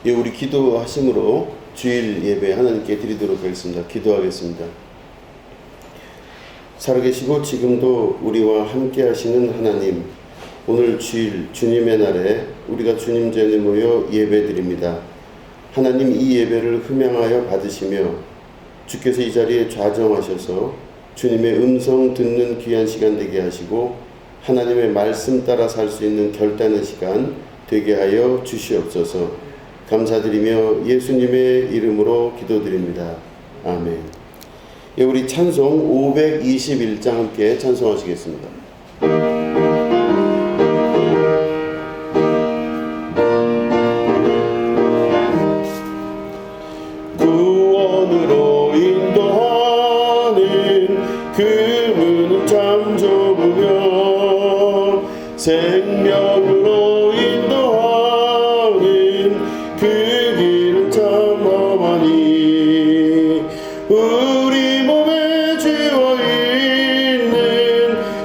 예, 우리 기도하심으로 주일 예배 하나님께 드리도록 하겠습니다. 기도하겠습니다. 살아계시고 지금도 우리와 함께 하시는 하나님, 오늘 주일 주님의 날에 우리가 주님 전에 모여 예배드립니다. 하나님, 이 예배를 흠양하여 받으시며 주께서 이 자리에 좌정하셔서 주님의 음성 듣는 귀한 시간 되게 하시고 하나님의 말씀 따라 살 수 있는 결단의 시간 되게 하여 주시옵소서. 감사드리며 예수님의 이름으로 기도드립니다. 아멘. 예, 우리 찬송 521장 함께 찬송하시겠습니다. 구원으로 인도하는 그 문은 참 좁으며 생명으로 인도하는 그 길은 참 험하니 우리 몸에 쥐어있는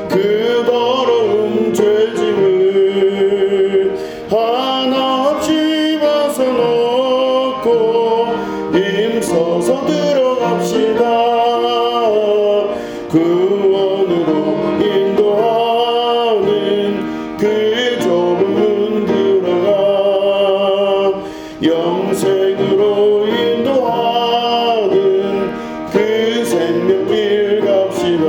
그 더러운 죄짐을 하나 없이 벗어놓고 힘써서 들어갑시다. 구원으로 인도하는 그 좁은 문 들어가 영생으로 인도하는 그 생명길 갑시다.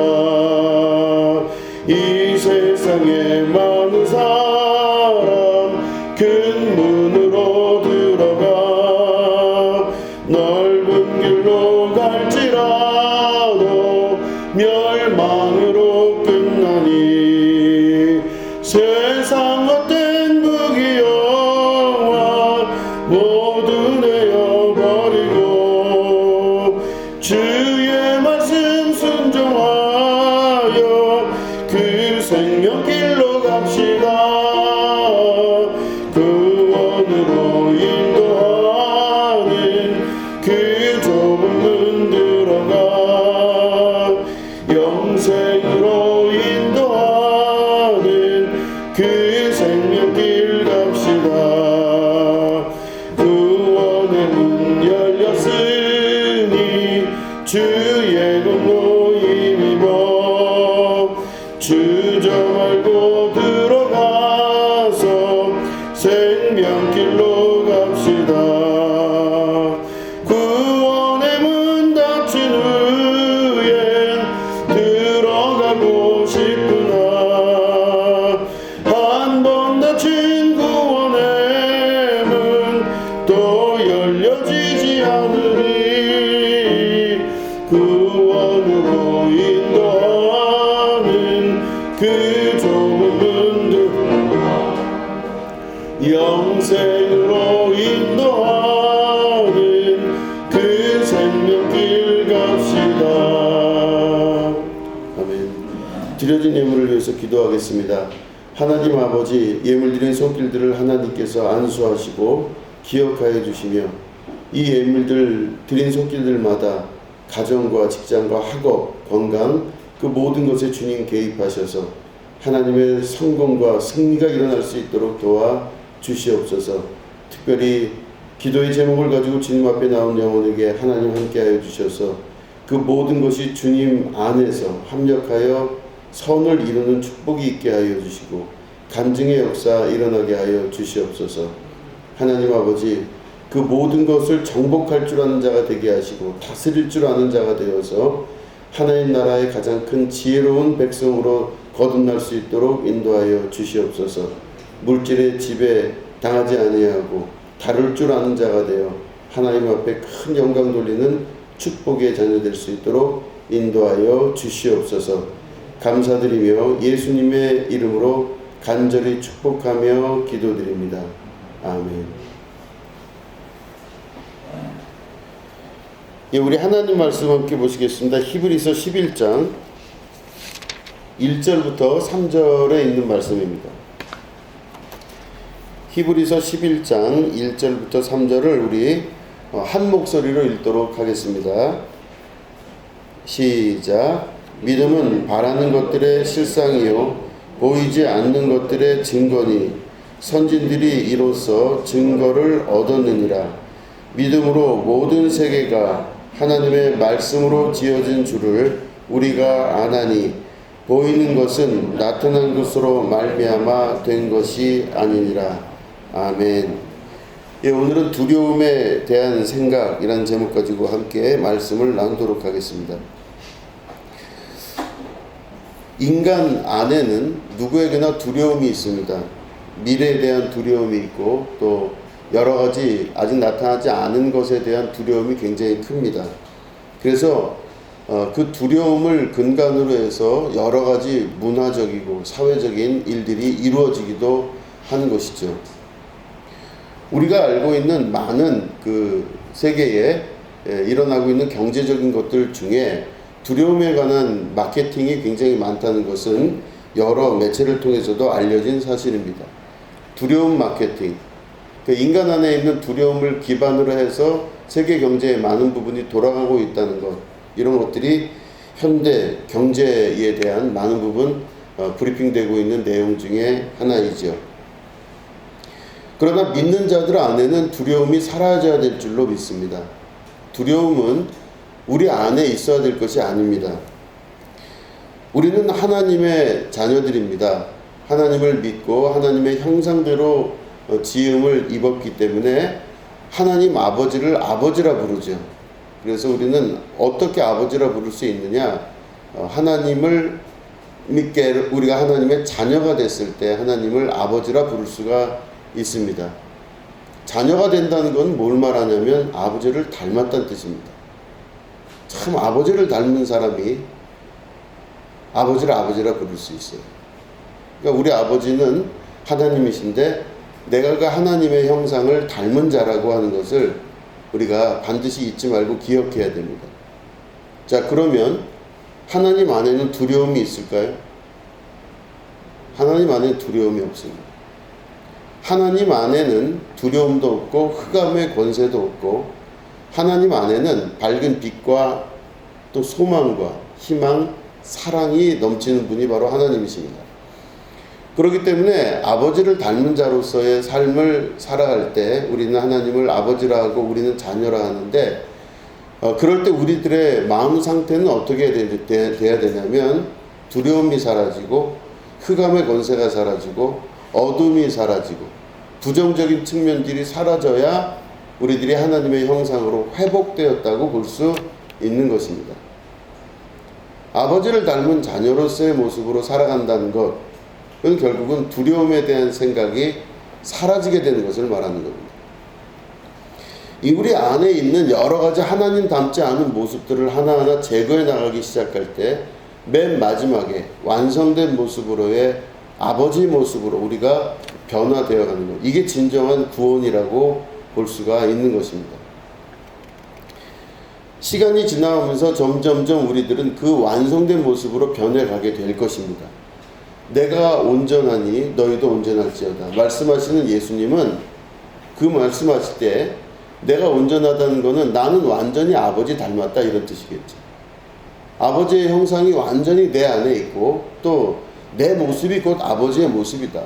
이 세상에 많은 사람 큰 문으로 들어가 넓은 길로 갈지라도 멸망으로 끝나니 세상 헛된 부귀영화 모두 내어버리고 주의 말씀 순종하여 그 생명길로 갑시다. 구원으로 인도하는 그 좁은 문 들어가 영생으로 인도하는 그 생명길 갑시다. 구원의 문 열렸으니 주의 공로 힘입어 주저 알고 들어가서 생명길로 갑시다. 구원의 문 닫힌 후엔 들어가고 싶구나. 한 번 닫힌 구원의 문 또 열려지지 않으니 구원으로 인도하는 그 좁은 문들 영생으로 인도하는 그 생명길 갑시다. 아멘. 드려진 예물을 위해서 기도하겠습니다. 하나님 아버지, 예물 드린 손길들을 하나님께서 안수하시고 기억하여 주시며 이 예물들 드린 손길들마다 가정과 직장과 학업, 건강 그 모든 것에 주님 개입하셔서 하나님의 성공과 승리가 일어날 수 있도록 도와 주시옵소서. 특별히 기도의 제목을 가지고 주님 앞에 나온 영혼에게 하나님 함께하여 주셔서 그 모든 것이 주님 안에서 합력하여 선을 이루는 축복이 있게 하여 주시고 간증의 역사 일어나게 하여 주시옵소서. 하나님 아버지, 그 모든 것을 정복할 줄 아는 자가 되게 하시고 다스릴 줄 아는 자가 되어서 하나님 나라의 가장 큰 지혜로운 백성으로 거듭날 수 있도록 인도하여 주시옵소서. 물질의 지배 당하지 아니하고 다룰 줄 아는 자가 되어 하나님 앞에 큰 영광 돌리는 축복의 자녀 될 수 있도록 인도하여 주시옵소서. 감사드리며 예수님의 이름으로 간절히 축복하며 기도드립니다. 아멘. 예, 우리 하나님 말씀 함께 보시겠습니다. 히브리서 11장 1절부터 3절에 있는 말씀입니다. 히브리서 11장 1절부터 3절을 우리 한 목소리로 읽도록 하겠습니다. 시작. 믿음은 바라는 것들의 실상이요 보이지 않는 것들의 증거니 선진들이 이로써 증거를 얻었느니라. 믿음으로 모든 세계가 하나님의 말씀으로 지어진 줄을 우리가 아나니 보이는 것은 나타난 것으로 말미암아 된 것이 아니니라. 아멘. 예, 오늘은 두려움에 대한 생각이라는 제목 가지고 함께 말씀을 나누도록 하겠습니다. 인간 안에는 누구에게나 두려움이 있습니다. 미래에 대한 두려움이 있고 또 여러 가지 아직 나타나지 않은 것에 대한 두려움이 굉장히 큽니다. 그래서 그 두려움을 근간으로 해서 여러 가지 문화적이고 사회적인 일들이 이루어지기도 하는 것이죠. 우리가 알고 있는 많은 그 세계에 일어나고 있는 경제적인 것들 중에 두려움에 관한 마케팅이 굉장히 많다는 것은 여러 매체를 통해서도 알려진 사실입니다. 두려움 마케팅. 그 인간 안에 있는 두려움을 기반으로 해서 세계 경제의 많은 부분이 돌아가고 있다는 것. 이런 것들이 현대 경제에 대한 많은 부분 브리핑되고 있는 내용 중에 하나이죠. 그러나 믿는 자들 안에는 두려움이 사라져야 될 줄로 믿습니다. 두려움은 우리 안에 있어야 될 것이 아닙니다. 우리는 하나님의 자녀들입니다. 하나님을 믿고 하나님의 형상대로 지음을 입었기 때문에 하나님 아버지를 아버지라 부르죠. 그래서 우리는 어떻게 아버지라 부를 수 있느냐? 하나님을 믿게 우리가 하나님의 자녀가 됐을 때 하나님을 아버지라 부를 수가 있습니다. 자녀가 된다는 건 뭘 말하냐면 아버지를 닮았다는 뜻입니다. 참 아버지를 닮은 사람이 아버지를 아버지라 부를 수 있어요. 그러니까 우리 아버지는 하나님이신데 내가 그 하나님의 형상을 닮은 자라고 하는 것을 우리가 반드시 잊지 말고 기억해야 됩니다. 자, 그러면 하나님 안에는 두려움이 있을까요? 하나님 안에는 두려움이 없습니다. 하나님 안에는 두려움도 없고 흑암의 권세도 없고 하나님 안에는 밝은 빛과 또 소망과 희망, 사랑이 넘치는 분이 바로 하나님이십니다. 그렇기 때문에 아버지를 닮은 자로서의 삶을 살아갈 때 우리는 하나님을 아버지라 하고 우리는 자녀라 하는데 그럴 때 우리들의 마음 상태는 어떻게 돼야 되냐면 두려움이 사라지고 흑암의 권세가 사라지고 어둠이 사라지고 부정적인 측면들이 사라져야 우리들이 하나님의 형상으로 회복되었다고 볼 수 있는 것입니다. 아버지를 닮은 자녀로서의 모습으로 살아간다는 것, 그건 결국은 두려움에 대한 생각이 사라지게 되는 것을 말하는 겁니다. 이 우리 안에 있는 여러 가지 하나님 닮지 않은 모습들을 하나하나 제거해 나가기 시작할 때 맨 마지막에 완성된 모습으로의 아버지 모습으로 우리가 변화되어 가는 것. 이게 진정한 구원이라고 볼 수가 있는 것입니다. 시간이 지나가면서 점점점 우리들은 그 완성된 모습으로 변해가게 될 것입니다. 내가 온전하니 너희도 온전할지어다. 말씀하시는 예수님은 그 말씀하실 때 내가 온전하다는 것은 나는 완전히 아버지 닮았다 이런 뜻이겠죠. 아버지의 형상이 완전히 내 안에 있고 또 내 모습이 곧 아버지의 모습이다.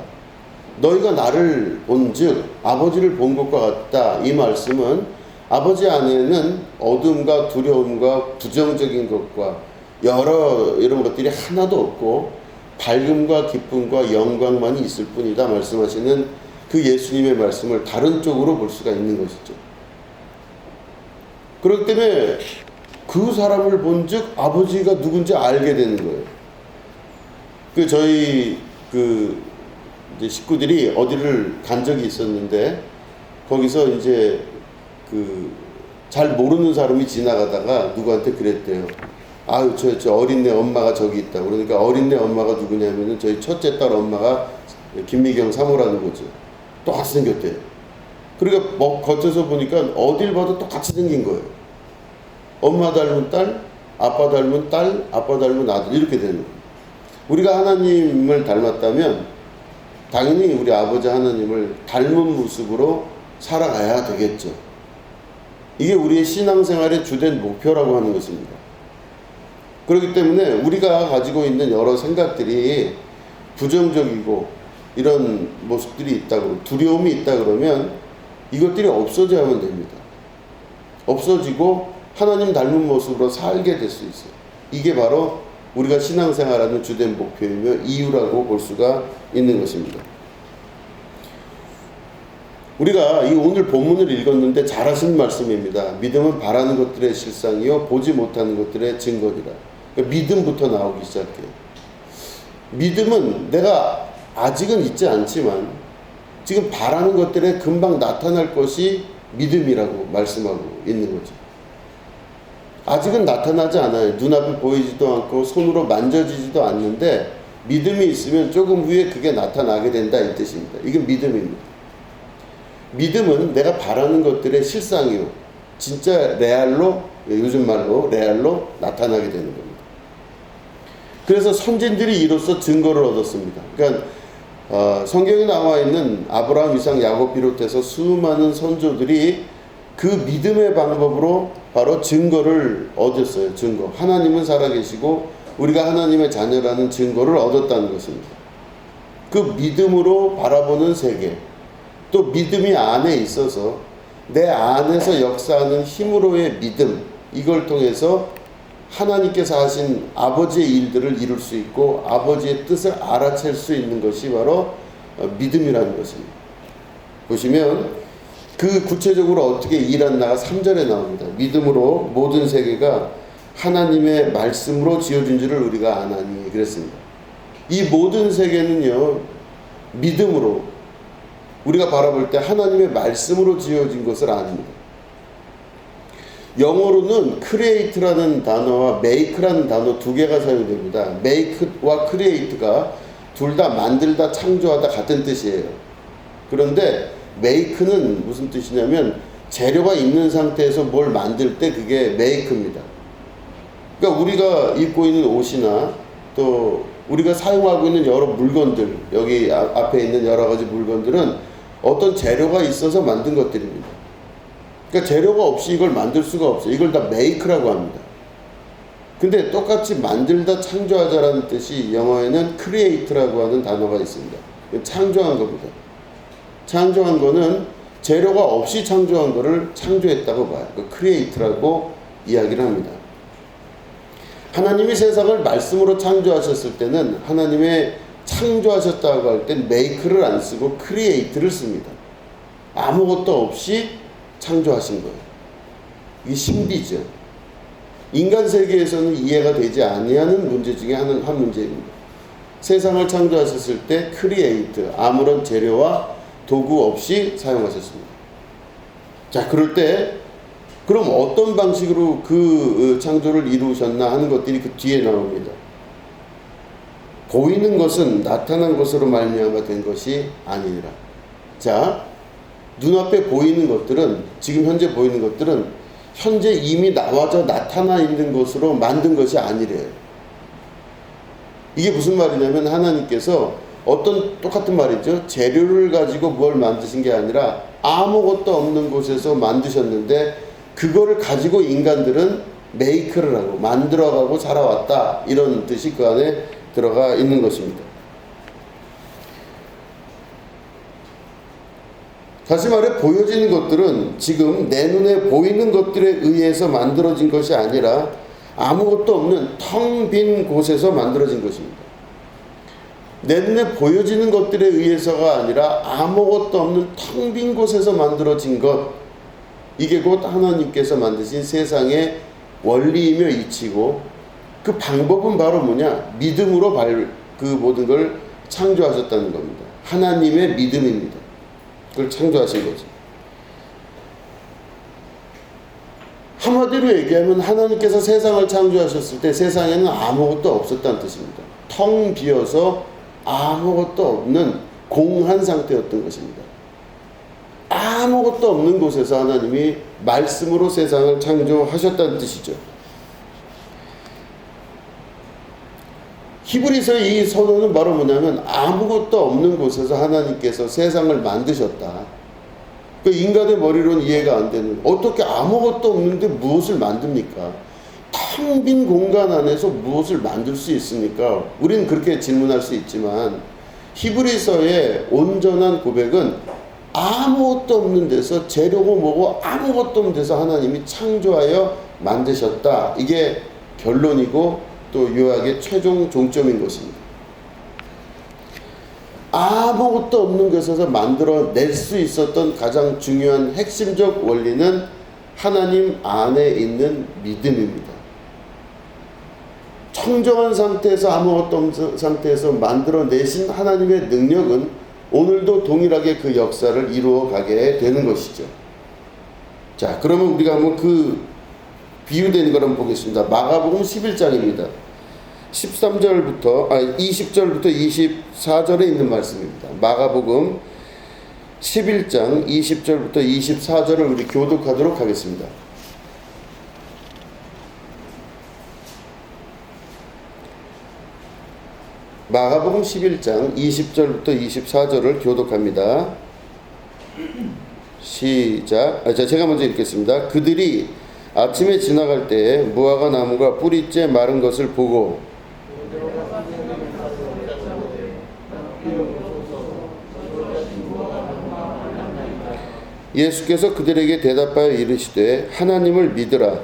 너희가 나를 본즉 아버지를 본 것과 같다. 이 말씀은 아버지 안에는 어둠과 두려움과 부정적인 것과 여러 이런 것들이 하나도 없고 밝음과 기쁨과 영광만이 있을 뿐이다 말씀하시는 그 예수님의 말씀을 다른 쪽으로 볼 수가 있는 것이죠. 그렇기 때문에 그 사람을 본즉 아버지가 누군지 알게 되는 거예요. 저희 이제 식구들이 어디를 간 적이 있었는데 거기서 이제 잘 모르는 사람이 지나가다가 누구한테 그랬대요. 아유, 저 어린애 엄마가 저기 있다. 그러니까 어린애 엄마가 누구냐면은 저희 첫째 딸 엄마가 김미경 사모라는 거죠. 똑같이 생겼대요. 그러니까 겉에서 보니까 어딜 봐도 똑같이 생긴 거예요. 엄마 닮은 딸, 아빠 닮은 딸, 아빠 닮은 아들 이렇게 되는 거예요. 우리가 하나님을 닮았다면 당연히 우리 아버지 하나님을 닮은 모습으로 살아가야 되겠죠. 이게 우리의 신앙생활의 주된 목표라고 하는 것입니다. 그렇기 때문에 우리가 가지고 있는 여러 생각들이 부정적이고 이런 모습들이 있다고, 두려움이 있다 그러면 이것들이 없어져야만 됩니다. 없어지고 하나님 닮은 모습으로 살게 될 수 있어요. 이게 바로 우리가 신앙생활하는 주된 목표이며 이유라고 볼 수가 있는 것입니다. 우리가 이 오늘 본문을 읽었는데 잘하신 말씀입니다. 믿음은 바라는 것들의 실상이요 보지 못하는 것들의 증거니라. 그러니까 믿음부터 나오기 시작해요. 믿음은 내가 아직은 있지 않지만 지금 바라는 것들에 금방 나타날 것이 믿음이라고 말씀하고 있는 거죠. 아직은 나타나지 않아요. 눈앞에 보이지도 않고 손으로 만져지지도 않는데 믿음이 있으면 조금 후에 그게 나타나게 된다 이 뜻입니다. 이게 믿음입니다. 믿음은 내가 바라는 것들의 실상이요 진짜 레알로, 요즘 말로 레알로 나타나게 되는 겁니다. 그래서 선진들이 이로써 증거를 얻었습니다. 그러니까 성경에 나와 있는 아브라함, 이삭, 야곱 비롯해서 수많은 선조들이 그 믿음의 방법으로 바로 증거를 얻었어요. 증거. 하나님은 살아계시고 우리가 하나님의 자녀라는 증거를 얻었다는 것입니다. 그 믿음으로 바라보는 세계, 또 믿음이 안에 있어서 내 안에서 역사하는 힘으로의 믿음, 이걸 통해서 하나님께서 하신 아버지의 일들을 이룰 수 있고 아버지의 뜻을 알아챌 수 있는 것이 바로 믿음이라는 것입니다. 보시면 그 구체적으로 어떻게 일어나가 3절에 나옵니다. 믿음으로 모든 세계가 하나님의 말씀으로 지어진 줄을 우리가 아나니 그랬습니다. 이 모든 세계는요 믿음으로 우리가 바라볼 때 하나님의 말씀으로 지어진 것을 압니다. 영어로는 create라는 단어와 make라는 단어 두 개가 사용됩니다. make와 create가 둘 다 만들다, 창조하다 같은 뜻이에요. 그런데 make는 무슨 뜻이냐면 재료가 있는 상태에서 뭘 만들 때 그게 make입니다. 그러니까 우리가 입고 있는 옷이나 또 우리가 사용하고 있는 여러 물건들, 여기 앞에 있는 여러 가지 물건들은 어떤 재료가 있어서 만든 것들입니다. 그러니까 재료가 없이 이걸 만들 수가 없어요. 이걸 다 make라고 합니다. 근데 똑같이 만들다, 창조하자라는 뜻이 영어에는 create라고 하는 단어가 있습니다. 창조한 겁니다. 창조한 거는 재료가 없이 창조한 거를 창조했다고 봐요. create라고 이야기를 합니다. 하나님이 세상을 말씀으로 창조하셨을 때는 하나님의 창조하셨다고 할 땐 make를 안 쓰고 create를 씁니다. 아무것도 없이 창조하신 거예요. 이게 신비죠. 인간 세계에서는 이해가 되지 아니하는 문제 중에 한 문제입니다. 세상을 창조하셨을 때 create, 아무런 재료와 도구 없이 사용하셨습니다. 자, 그럴 때 그럼 어떤 방식으로 그 창조를 이루셨나 하는 것들이 그 뒤에 나옵니다. 보이는 것은 나타난 것으로 말미암아 된 것이 아니니라. 자, 눈앞에 보이는 것들은, 지금 현재 보이는 것들은 현재 이미 나와져 나타나 있는 것으로 만든 것이 아니래요. 이게 무슨 말이냐면 하나님께서 어떤 똑같은 말이죠. 재료를 가지고 뭘 만드신 게 아니라 아무것도 없는 곳에서 만드셨는데 그거를 가지고 인간들은 메이크를 하고 만들어가고 살아왔다. 이런 뜻이 그 안에 들어가 있는 것입니다. 다시 말해 보여지는 것들은 지금 내 눈에 보이는 것들에 의해서 만들어진 것이 아니라 아무것도 없는 텅 빈 곳에서 만들어진 것입니다. 내 눈에 보여지는 것들에 의해서가 아니라 아무것도 없는 텅 빈 곳에서 만들어진 것, 이게 곧 하나님께서 만드신 세상의 원리이며 이치고, 그 방법은 바로 뭐냐? 믿음으로 그 모든 걸 창조하셨다는 겁니다. 하나님의 믿음입니다. 그걸 창조하신 거죠. 한마디로 얘기하면 하나님께서 세상을 창조하셨을 때 세상에는 아무것도 없었다는 뜻입니다. 텅 비어서 아무것도 없는 공한 상태였던 것입니다. 아무것도 없는 곳에서 하나님이 말씀으로 세상을 창조하셨다는 뜻이죠. 히브리서의 이 선언은 바로 뭐냐면 아무것도 없는 곳에서 하나님께서 세상을 만드셨다. 그 인간의 머리로는 이해가 안 되는, 어떻게 아무것도 없는데 무엇을 만듭니까? 텅 빈 공간 안에서 무엇을 만들 수 있습니까? 우리는 그렇게 질문할 수 있지만 히브리서의 온전한 고백은 아무것도 없는 데서 재료고 뭐고 아무것도 없는 데서 하나님이 창조하여 만드셨다. 이게 결론이고 또 요약의 최종 종점인 것입니다. 아무것도 없는 것에서 만들어낼 수 있었던 가장 중요한 핵심적 원리는 하나님 안에 있는 믿음입니다. 청정한 상태에서 아무것도 없는 상태에서 만들어내신 하나님의 능력은 오늘도 동일하게 그 역사를 이루어 가게 되는 것이죠. 자, 그러면 우리가 한번 그 비유된 걸 한번 보겠습니다. 마가복음 11장입니다. 20절부터 24절에 있는 말씀입니다. 마가복음 11장 20절부터 24절을 우리 교독하도록 하겠습니다. 마가복음 11장 20절부터 24절을 교독합니다. 시작. 제가 먼저 읽겠습니다. 그들이 아침에 지나갈 때에 무화과 나무가 뿌리째 마른 것을 보고 예수께서 그들에게 대답하여 이르시되 하나님을 믿으라.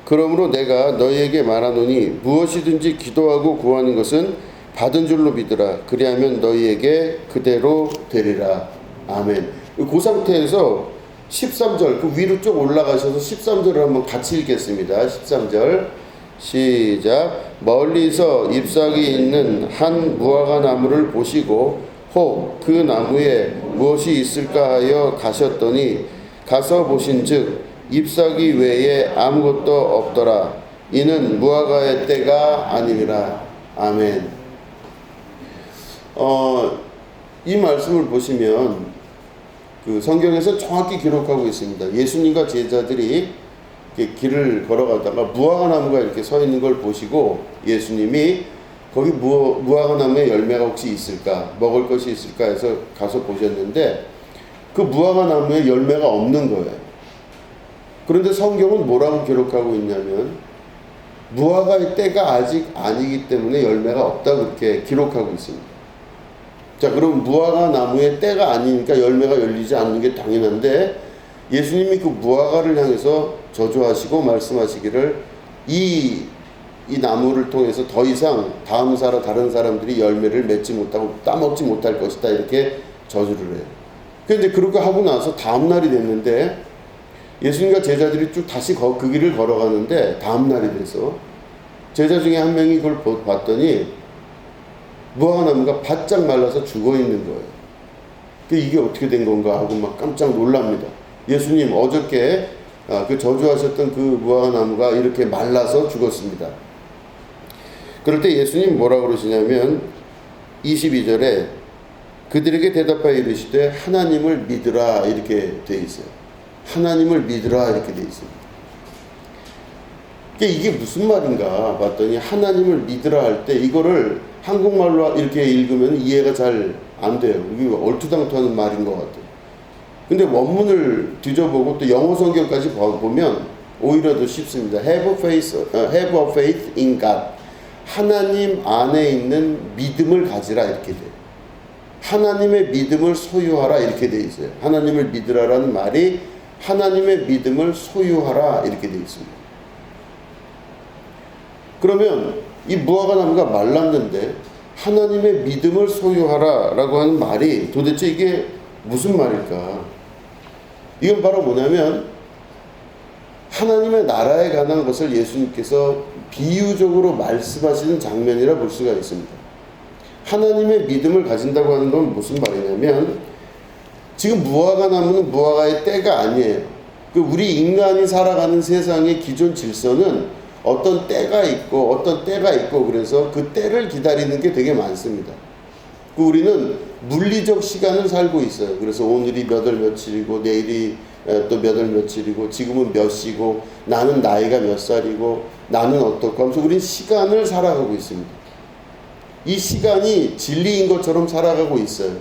그러므로 내가 너희에게 말하노니 무엇이든지 기도하고 구하는 것은 받은 줄로 믿으라. 그리하면 너희에게 그대로 되리라. 아멘. 그 상태에서 13절 그 위로 쭉 올라가셔서 13절을 한번 같이 읽겠습니다. 13절 시작. 멀리서 잎사귀 있는 한 무화과 나무를 보시고 혹 그 나무에 무엇이 있을까 하여 가셨더니 가서 보신즉 잎사귀 외에 아무것도 없더라. 이는 무화과의 때가 아니니라. 아멘. 이 말씀을 보시면 그 성경에서 정확히 기록하고 있습니다. 예수님과 제자들이 길을 걸어가다가 무화과 나무가 이렇게 서 있는 걸 보시고 예수님이 거기 무화과 나무에 열매가 혹시 있을까, 먹을 것이 있을까 해서 가서 보셨는데 그 무화과 나무에 열매가 없는 거예요. 그런데 성경은 뭐라고 기록하고 있냐면 무화과의 때가 아직 아니기 때문에 열매가 없다고 그렇게 기록하고 있습니다. 자, 그럼 무화과 나무의 때가 아니니까 열매가 열리지 않는 게 당연한데 예수님이 그 무화과를 향해서 저주하시고 말씀하시기를 이 나무를 통해서 더 이상 다른 사람들이 열매를 맺지 못하고 따먹지 못할 것이다 이렇게 저주를 해요. 그런데 그렇게 하고 나서 다음 날이 됐는데 예수님과 제자들이 쭉 다시 그 길을 걸어가는데 다음 날이 돼서 제자 중에 한 명이 그걸 봤더니 무화과 나무가 바짝 말라서 죽어 있는 거예요. 이게 어떻게 된 건가 하고 막 깜짝 놀랍니다. 예수님 어저께 그 저주하셨던 그 무화과 나무가 이렇게 말라서 죽었습니다. 그럴 때 예수님 뭐라고 그러시냐면 22절에 그들에게 대답하여 이르시되 하나님을 믿으라 이렇게 돼 있어요. 하나님을 믿으라 이렇게 돼 있습니다. 이게 무슨 말인가 봤더니 하나님을 믿으라 할 때 이거를 한국말로 이렇게 읽으면 이해가 잘 안 돼요. 이게 얼토당토하는 말인 것 같아요. 근데 원문을 뒤져보고 또 영어 성경까지 보면 오히려 더 쉽습니다. Have a faith in God. 하나님 안에 있는 믿음을 가지라 이렇게 돼요. 하나님의 믿음을 소유하라 이렇게 돼 있어요. 하나님을 믿으라라는 말이 하나님의 믿음을 소유하라 이렇게 되어 있습니다. 그러면 이 무화과 나무가 말랐는데 하나님의 믿음을 소유하라 라고 하는 말이 도대체 이게 무슨 말일까? 이건 바로 뭐냐면 하나님의 나라에 관한 것을 예수님께서 비유적으로 말씀하시는 장면이라 볼 수가 있습니다. 하나님의 믿음을 가진다고 하는 건 무슨 말이냐면 지금 무화과 나무는 무화과의 때가 아니에요. 우리 인간이 살아가는 세상의 기존 질서는 어떤 때가 있고 그래서 그 때를 기다리는 게 되게 많습니다. 우리는 물리적 시간을 살고 있어요. 그래서 오늘이 몇 월 며칠이고 내일이 또 몇 월 며칠이고 지금은 몇 시고 나는 나이가 몇 살이고 나는 어떻고 하면서 우리는 시간을 살아가고 있습니다. 이 시간이 진리인 것처럼 살아가고 있어요.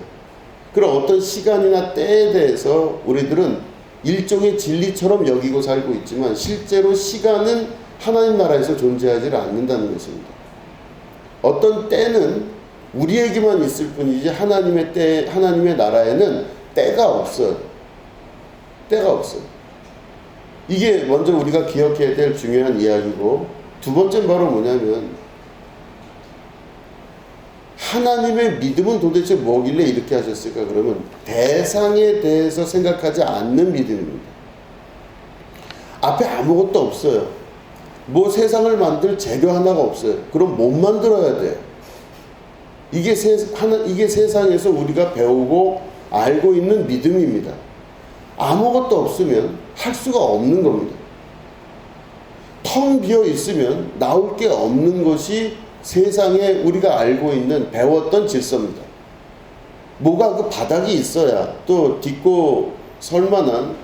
그런 어떤 시간이나 때에 대해서 우리들은 일종의 진리처럼 여기고 살고 있지만 실제로 시간은 하나님 나라에서 존재하지 않는다는 것입니다. 어떤 때는 우리에게만 있을 뿐이지 하나님의 나라에는 때가 없어요. 때가 없어요. 이게 먼저 우리가 기억해야 될 중요한 이야기고, 두 번째는 바로 뭐냐면 하나님의 믿음은 도대체 뭐길래 이렇게 하셨을까? 그러면 대상에 대해서 생각하지 않는 믿음입니다. 앞에 아무것도 없어요. 뭐 세상을 만들 재료 하나가 없어요. 그럼 못 만들어야 돼요. 이게 세상에서 우리가 배우고 알고 있는 믿음입니다. 아무것도 없으면 할 수가 없는 겁니다. 텅 비어 있으면 나올 게 없는 것이 세상에 우리가 알고 있는 배웠던 질서입니다. 뭐가 그 바닥이 있어야, 또 딛고 설 만한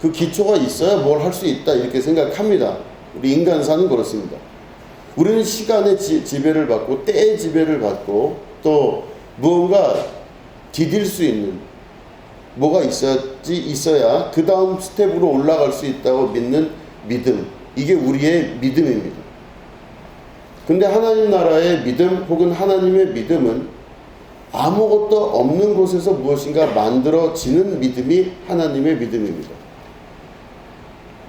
그 기초가 있어야 뭘 할 수 있다, 이렇게 생각합니다. 우리 인간사는 그렇습니다. 우리는 시간의 지배를 받고 때의 지배를 받고 또 무언가 디딜 수 있는 뭐가 있어야 그 다음 스텝으로 올라갈 수 있다고 믿는 믿음, 이게 우리의 믿음입니다. 근데 하나님 나라의 믿음 혹은 하나님의 믿음은 아무것도 없는 곳에서 무엇인가 만들어지는 믿음이 하나님의 믿음입니다.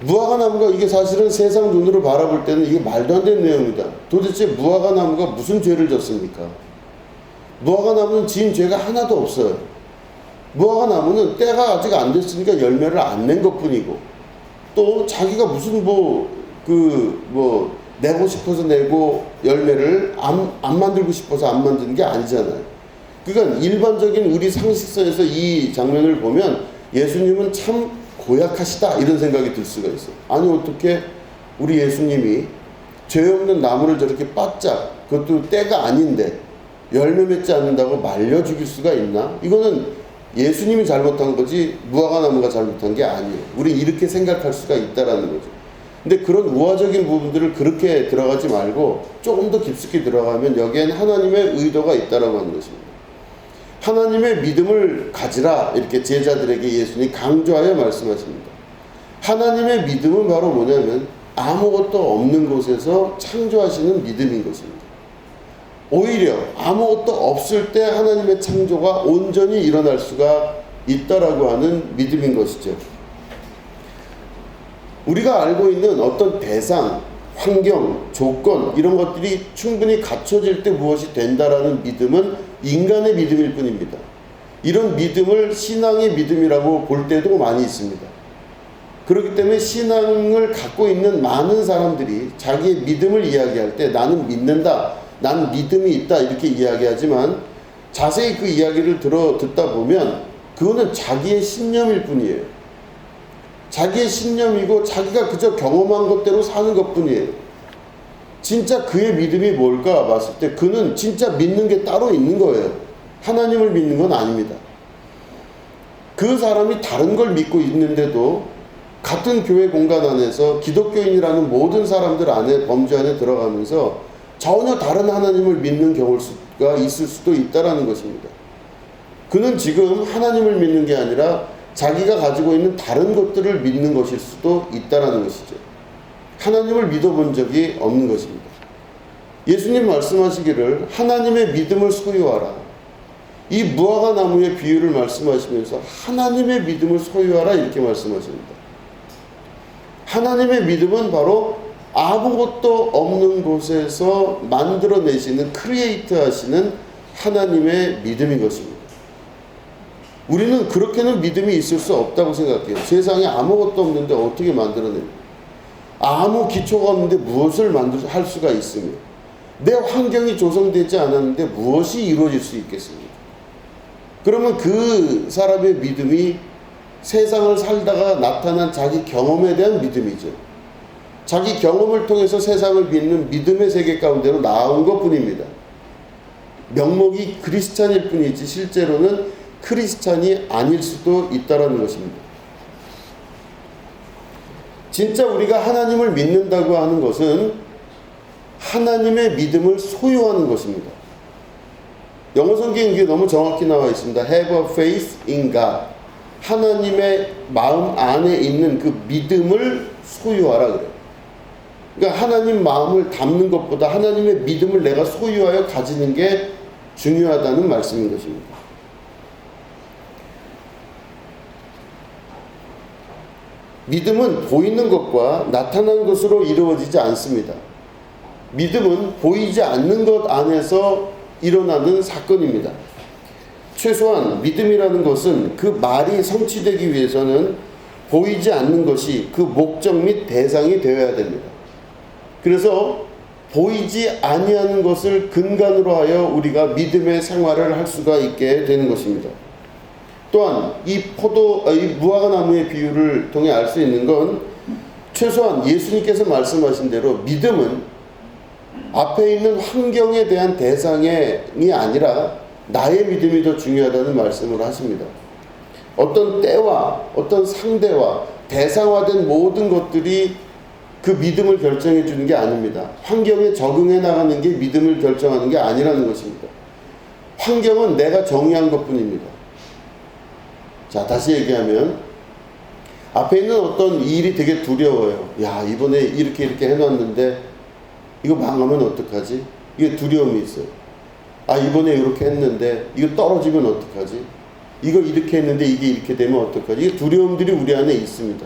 무화과나무가, 이게 사실은 세상 눈으로 바라볼 때는 이게 말도 안 되는 내용입니다. 도대체 무화과나무가 무슨 죄를 졌습니까? 무화과나무는 지은 죄가 하나도 없어요. 무화과나무는 때가 아직 안 됐으니까 열매를 안 낸 것뿐이고, 또 자기가 무슨 내고 싶어서 내고 열매를 안 만들고 싶어서 안 만드는 게 아니잖아요. 그러니까 일반적인 우리 상식선에서 이 장면을 보면 예수님은 참 고약하시다, 이런 생각이 들 수가 있어요. 아니, 어떻게 우리 예수님이 죄 없는 나무를 저렇게 바짝, 그것도 때가 아닌데 열매 맺지 않는다고 말려 죽일 수가 있나? 이거는 예수님이 잘못한 거지 무화과나무가 잘못한 게 아니에요. 우리 이렇게 생각할 수가 있다라는 거죠. 근데 그런 우화적인 부분들을 그렇게 들어가지 말고 조금 더 깊숙이 들어가면 여기엔 하나님의 의도가 있다라고 하는 것입니다. 하나님의 믿음을 가지라, 이렇게 제자들에게 예수님이 강조하여 말씀하십니다. 하나님의 믿음은 바로 뭐냐면 아무것도 없는 곳에서 창조하시는 믿음인 것입니다. 오히려 아무것도 없을 때 하나님의 창조가 온전히 일어날 수가 있다라고 하는 믿음인 것이죠. 우리가 알고 있는 어떤 대상, 환경, 조건, 이런 것들이 충분히 갖춰질 때 무엇이 된다라는 믿음은 인간의 믿음일 뿐입니다. 이런 믿음을 신앙의 믿음이라고 볼 때도 많이 있습니다. 그렇기 때문에 신앙을 갖고 있는 많은 사람들이 자기의 믿음을 이야기할 때 나는 믿는다, 난 믿음이 있다, 이렇게 이야기하지만 자세히 그 이야기를 듣다 보면 그거는 자기의 신념일 뿐이에요. 자기의 신념이고 자기가 그저 경험한 것대로 사는 것뿐이에요. 진짜 그의 믿음이 뭘까 봤을 때 그는 진짜 믿는 게 따로 있는 거예요. 하나님을 믿는 건 아닙니다. 그 사람이 다른 걸 믿고 있는데도 같은 교회 공간 안에서 기독교인이라는 모든 사람들 안에, 범주 안에 들어가면서 전혀 다른 하나님을 믿는 경우가 있을 수도 있다라는 것입니다. 그는 지금 하나님을 믿는 게 아니라 자기가 가지고 있는 다른 것들을 믿는 것일 수도 있다라는 것이죠. 하나님을 믿어본 적이 없는 것입니다. 예수님 말씀하시기를 하나님의 믿음을 소유하라. 이 무화과 나무의 비유를 말씀하시면서 하나님의 믿음을 소유하라, 이렇게 말씀하십니다. 하나님의 믿음은 바로 아무것도 없는 곳에서 만들어내시는, 크리에이트 하시는 하나님의 믿음인 것입니다. 우리는 그렇게는 믿음이 있을 수 없다고 생각해요. 세상에 아무것도 없는데 어떻게 만들어냅니까? 아무 기초가 없는데 무엇을 할 수가 있으며, 내 환경이 조성되지 않았는데 무엇이 이루어질 수 있겠습니까? 그러면 그 사람의 믿음이 세상을 살다가 나타난 자기 경험에 대한 믿음이죠. 자기 경험을 통해서 세상을 믿는 믿음의 세계 가운데로 나온 것뿐입니다. 명목이 크리스찬일 뿐이지 실제로는 크리스찬이 아닐 수도 있다는 것입니다. 진짜 우리가 하나님을 믿는다고 하는 것은 하나님의 믿음을 소유하는 것입니다. 영어 성경에 이게 너무 정확히 나와 있습니다. Have a faith in God. 하나님의 마음 안에 있는 그 믿음을 소유하라 그래요. 그러니까 하나님 마음을 담는 것보다 하나님의 믿음을 내가 소유하여 가지는 게 중요하다는 말씀인 것입니다. 믿음은 보이는 것과 나타난 것으로 이루어지지 않습니다. 믿음은 보이지 않는 것 안에서 일어나는 사건입니다. 최소한 믿음이라는 것은 그 말이 성취되기 위해서는 보이지 않는 것이 그 목적 및 대상이 되어야 됩니다. 그래서 보이지 아니하는 것을 근간으로 하여 우리가 믿음의 생활을 할 수가 있게 되는 것입니다. 또한 이 무화과 나무의 비유를 통해 알 수 있는 건 최소한 예수님께서 말씀하신 대로 믿음은 앞에 있는 환경에 대한 대상이 아니라 나의 믿음이 더 중요하다는 말씀을 하십니다. 어떤 때와 어떤 상대와 대상화된 모든 것들이 그 믿음을 결정해 주는 게 아닙니다. 환경에 적응해 나가는 게 믿음을 결정하는 게 아니라는 것입니다. 환경은 내가 정의한 것뿐입니다. 자, 다시 얘기하면 앞에 있는 어떤 일이 되게 두려워요. 야, 이번에 이렇게 해놨는데 이거 망하면 어떡하지? 이게 두려움이 있어요. 아, 이번에 이렇게 했는데 이거 떨어지면 어떡하지? 이거 이렇게 했는데 이게 이렇게 되면 어떡하지? 이게 두려움들이 우리 안에 있습니다.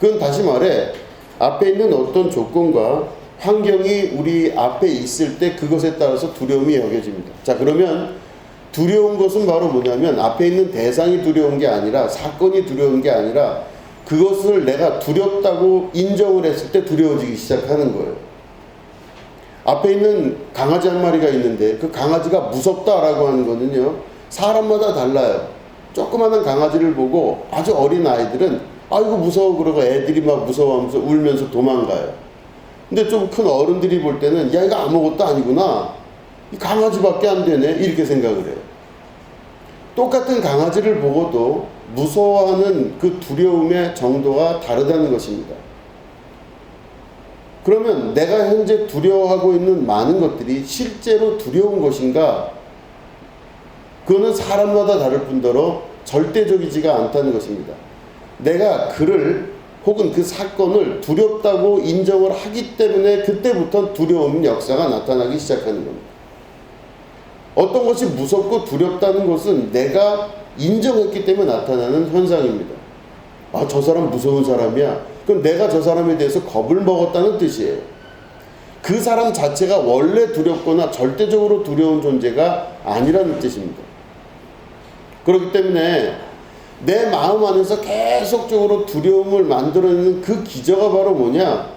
그건 다시 말해 앞에 있는 어떤 조건과 환경이 우리 앞에 있을 때 그것에 따라서 두려움이 여겨집니다. 자, 그러면 두려운 것은 바로 뭐냐면 앞에 있는 대상이 두려운 게 아니라 사건이 두려운 게 아니라 그것을 내가 두렵다고 인정을 했을 때 두려워지기 시작하는 거예요. 앞에 있는 강아지 한 마리가 있는데 그 강아지가 무섭다라고 하는 거는요, 사람마다 달라요. 조그마한 강아지를 보고 아주 어린 아이들은 아이고 무서워 그러고 애들이 막 무서워하면서 울면서 도망가요. 근데 좀 큰 어른들이 볼 때는 야, 이거 아무것도 아니구나, 이 강아지밖에 안 되네, 이렇게 생각을 해요. 똑같은 강아지를 보고도 무서워하는 그 두려움의 정도가 다르다는 것입니다. 그러면 내가 현재 두려워하고 있는 많은 것들이 실제로 두려운 것인가? 그거는 사람마다 다를 뿐더러 절대적이지가 않다는 것입니다. 내가 그를 혹은 그 사건을 두렵다고 인정을 하기 때문에 그때부터 두려움 역사가 나타나기 시작하는 겁니다. 어떤 것이 무섭고 두렵다는 것은 내가 인정했기 때문에 나타나는 현상입니다. 아, 저 사람 무서운 사람이야. 그럼 내가 저 사람에 대해서 겁을 먹었다는 뜻이에요. 그 사람 자체가 원래 두렵거나 절대적으로 두려운 존재가 아니라는 뜻입니다. 그렇기 때문에 내 마음 안에서 계속적으로 두려움을 만들어내는 그 기저가 바로 뭐냐?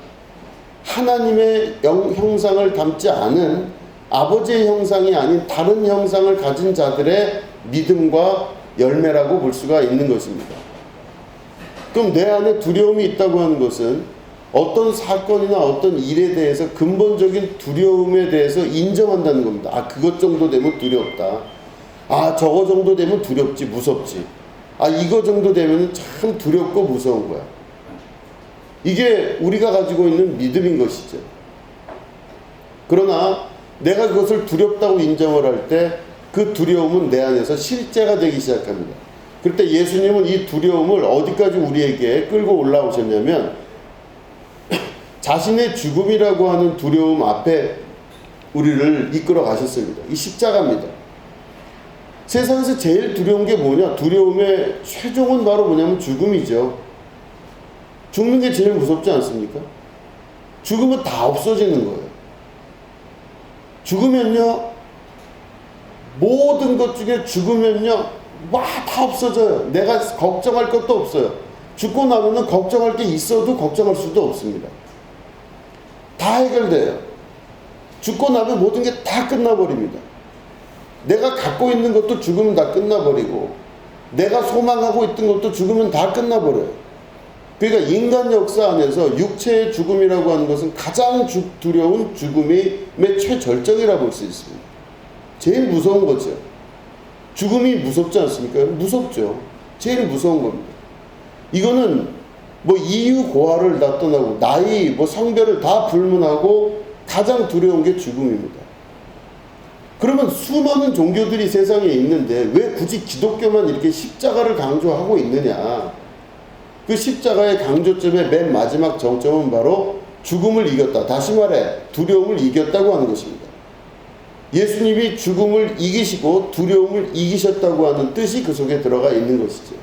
하나님의 형상을 담지 않은 아버지의 형상이 아닌 다른 형상을 가진 자들의 믿음과 열매라고 볼 수가 있는 것입니다. 그럼 내 안에 두려움이 있다고 하는 것은 어떤 사건이나 어떤 일에 대해서 근본적인 두려움에 대해서 인정한다는 겁니다. 아, 그것 정도 되면 두렵다. 아, 저거 정도 되면 두렵지, 무섭지. 아, 이거 정도 되면 참 두렵고 무서운 거야. 이게 우리가 가지고 있는 믿음인 것이죠. 그러나 내가 그것을 두렵다고 인정을 할 때 그 두려움은 내 안에서 실제가 되기 시작합니다. 그럴 때 예수님은 이 두려움을 어디까지 우리에게 끌고 올라오셨냐면 자신의 죽음이라고 하는 두려움 앞에 우리를 이끌어 가셨습니다. 이 십자가입니다. 세상에서 제일 두려운 게 뭐냐? 두려움의 최종은 바로 뭐냐면 죽음이죠. 죽는 게 제일 무섭지 않습니까? 죽으면 다 없어지는 거예요. 죽으면요, 모든 것 중에 죽으면요, 다 없어져요. 내가 걱정할 것도 없어요. 죽고 나면은 걱정할 게 있어도 걱정할 수도 없습니다. 다 해결돼요. 죽고 나면 모든 게 다 끝나버립니다. 내가 갖고 있는 것도 죽으면 다 끝나버리고, 내가 소망하고 있던 것도 죽으면 다 끝나버려요. 그러니까 인간 역사 안에서 육체의 죽음이라고 하는 것은 가장 두려운 죽음의 최절정이라고 볼 수 있습니다. 제일 무서운 거죠. 죽음이 무섭지 않습니까? 무섭죠. 제일 무서운 겁니다. 이거는 뭐 이유 고하를 다 떠나고 나이, 성별을 다 불문하고 가장 두려운 게 죽음입니다. 그러면 수많은 종교들이 세상에 있는데 왜 굳이 기독교만 이렇게 십자가를 강조하고 있느냐? 그 십자가의 강조점의 맨 마지막 정점은 바로 죽음을 이겼다. 다시 말해 두려움을 이겼다고 하는 것입니다. 예수님이 죽음을 이기시고 두려움을 이기셨다고 하는 뜻이 그 속에 들어가 있는 것이죠.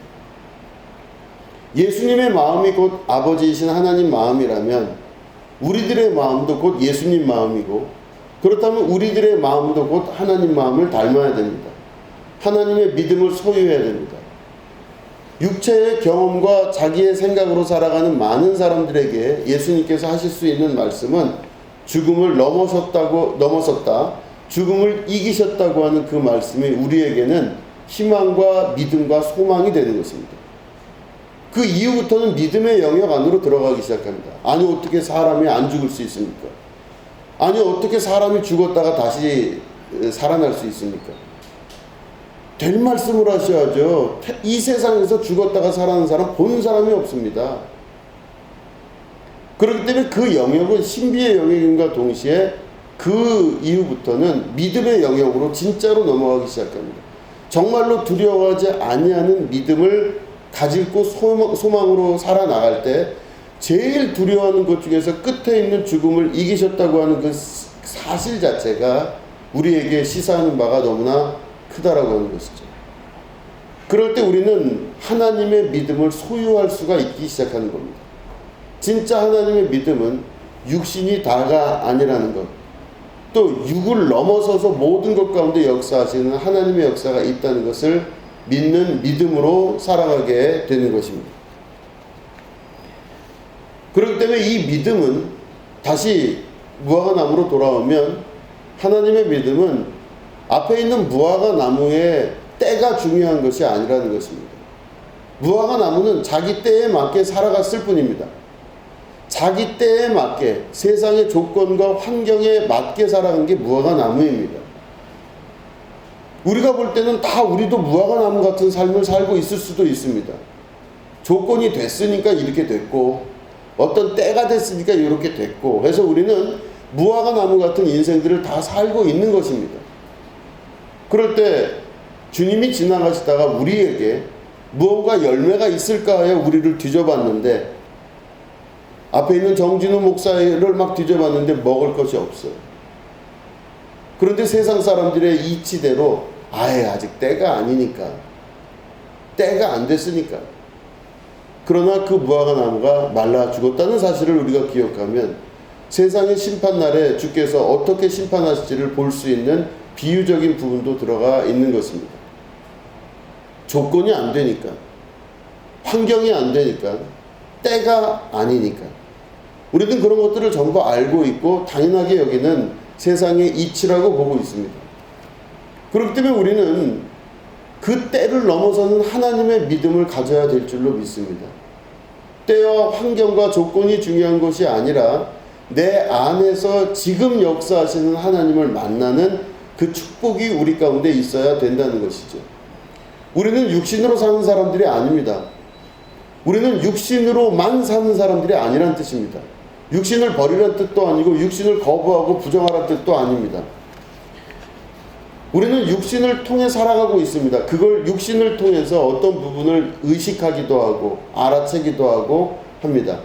예수님의 마음이 곧 아버지이신 하나님 마음이라면 우리들의 마음도 곧 예수님 마음이고, 그렇다면 우리들의 마음도 곧 하나님 마음을 닮아야 됩니다. 하나님의 믿음을 소유해야 됩니다. 육체의 경험과 자기의 생각으로 살아가는 많은 사람들에게 예수님께서 하실 수 있는 말씀은 죽음을 넘어섰다, 죽음을 이기셨다고 하는 그 말씀이 우리에게는 희망과 믿음과 소망이 되는 것입니다. 그 이후부터는 믿음의 영역 안으로 들어가기 시작합니다. 아니 어떻게 사람이 안 죽을 수 있습니까? 아니 어떻게 사람이 죽었다가 다시 살아날 수 있습니까? 될 말씀을 하셔야죠. 이 세상에서 죽었다가 살아난 사람 본 사람이 없습니다. 그렇기 때문에 그 영역은 신비의 영역임과 동시에 그 이후부터는 믿음의 영역으로 진짜로 넘어가기 시작합니다. 정말로 두려워하지 아니하는 믿음을 가지고 소망으로 살아나갈 때 제일 두려워하는 것 중에서 끝에 있는 죽음을 이기셨다고 하는 그 사실 자체가 우리에게 시사하는 바가 너무나 크다라고 하는 것이죠. 그럴 때 우리는 하나님의 믿음을 소유할 수가 있기 시작하는 겁니다. 진짜 하나님의 믿음은 육신이 다가 아니라는 것, 또 육을 넘어서서 모든 것 가운데 역사하시는 하나님의 역사가 있다는 것을 믿는 믿음으로 살아가게 되는 것입니다. 그렇기 때문에 이 믿음은 다시 무화과 나무로 돌아오면 하나님의 믿음은 앞에 있는 무화과 나무의 때가 중요한 것이 아니라는 것입니다. 무화과 나무는 자기 때에 맞게 살아갔을 뿐입니다. 자기 때에 맞게 세상의 조건과 환경에 맞게 살아간 게 무화과 나무입니다. 우리가 볼 때는 다 우리도 무화과 나무 같은 삶을 살고 있을 수도 있습니다. 조건이 됐으니까 이렇게 됐고 어떤 때가 됐으니까 이렇게 됐고 해서 우리는 무화과 나무 같은 인생들을 다 살고 있는 것입니다. 그럴 때 주님이 지나가시다가 우리에게 무언가 열매가 있을까 하여 우리를 뒤져봤는데 앞에 있는 정진우 목사를 막 뒤져봤는데 먹을 것이 없어요. 그런데 세상 사람들의 이치대로 아직 때가 아니니까, 때가 안 됐으니까. 그러나 그 무화과 나무가 말라 죽었다는 사실을 우리가 기억하면 세상의 심판날에 주께서 어떻게 심판하실지를 볼 수 있는 비유적인 부분도 들어가 있는 것입니다. 조건이 안 되니까, 환경이 안 되니까, 때가 아니니까. 우리는 그런 것들을 전부 알고 있고 당연하게 여기는 세상의 이치라고 보고 있습니다. 그렇기 때문에 우리는 그 때를 넘어서는 하나님의 믿음을 가져야 될 줄로 믿습니다. 때와 환경과 조건이 중요한 것이 아니라 내 안에서 지금 역사하시는 하나님을 만나는 그 축복이 우리 가운데 있어야 된다는 것이죠. 우리는 육신으로 사는 사람들이 아닙니다. 우리는 육신으로만 사는 사람들이 아니란 뜻입니다. 육신을 버리란 뜻도 아니고 육신을 거부하고 부정하란 뜻도 아닙니다. 우리는 육신을 통해 살아가고 있습니다. 그걸 육신을 통해서 어떤 부분을 의식하기도 하고 알아채기도 하고 합니다.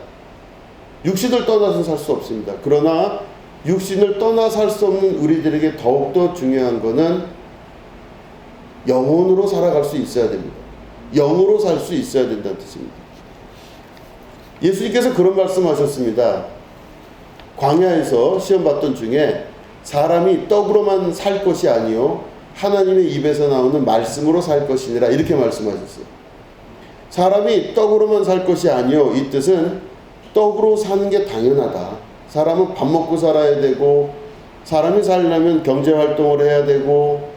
육신을 떠나서 살 수 없습니다. 그러나 육신을 떠나 살 수 없는 우리들에게 더욱더 중요한 것은 영혼으로 살아갈 수 있어야 됩니다. 영으로 살 수 있어야 된다는 뜻입니다. 예수님께서 그런 말씀하셨습니다. 광야에서 시험 받던 중에 사람이 떡으로만 살 것이 아니요 하나님의 입에서 나오는 말씀으로 살 것이니라 이렇게 말씀하셨어요. 사람이 떡으로만 살 것이 아니요, 이 뜻은 떡으로 사는 게 당연하다. 사람은 밥 먹고 살아야 되고 사람이 살려면 경제활동을 해야 되고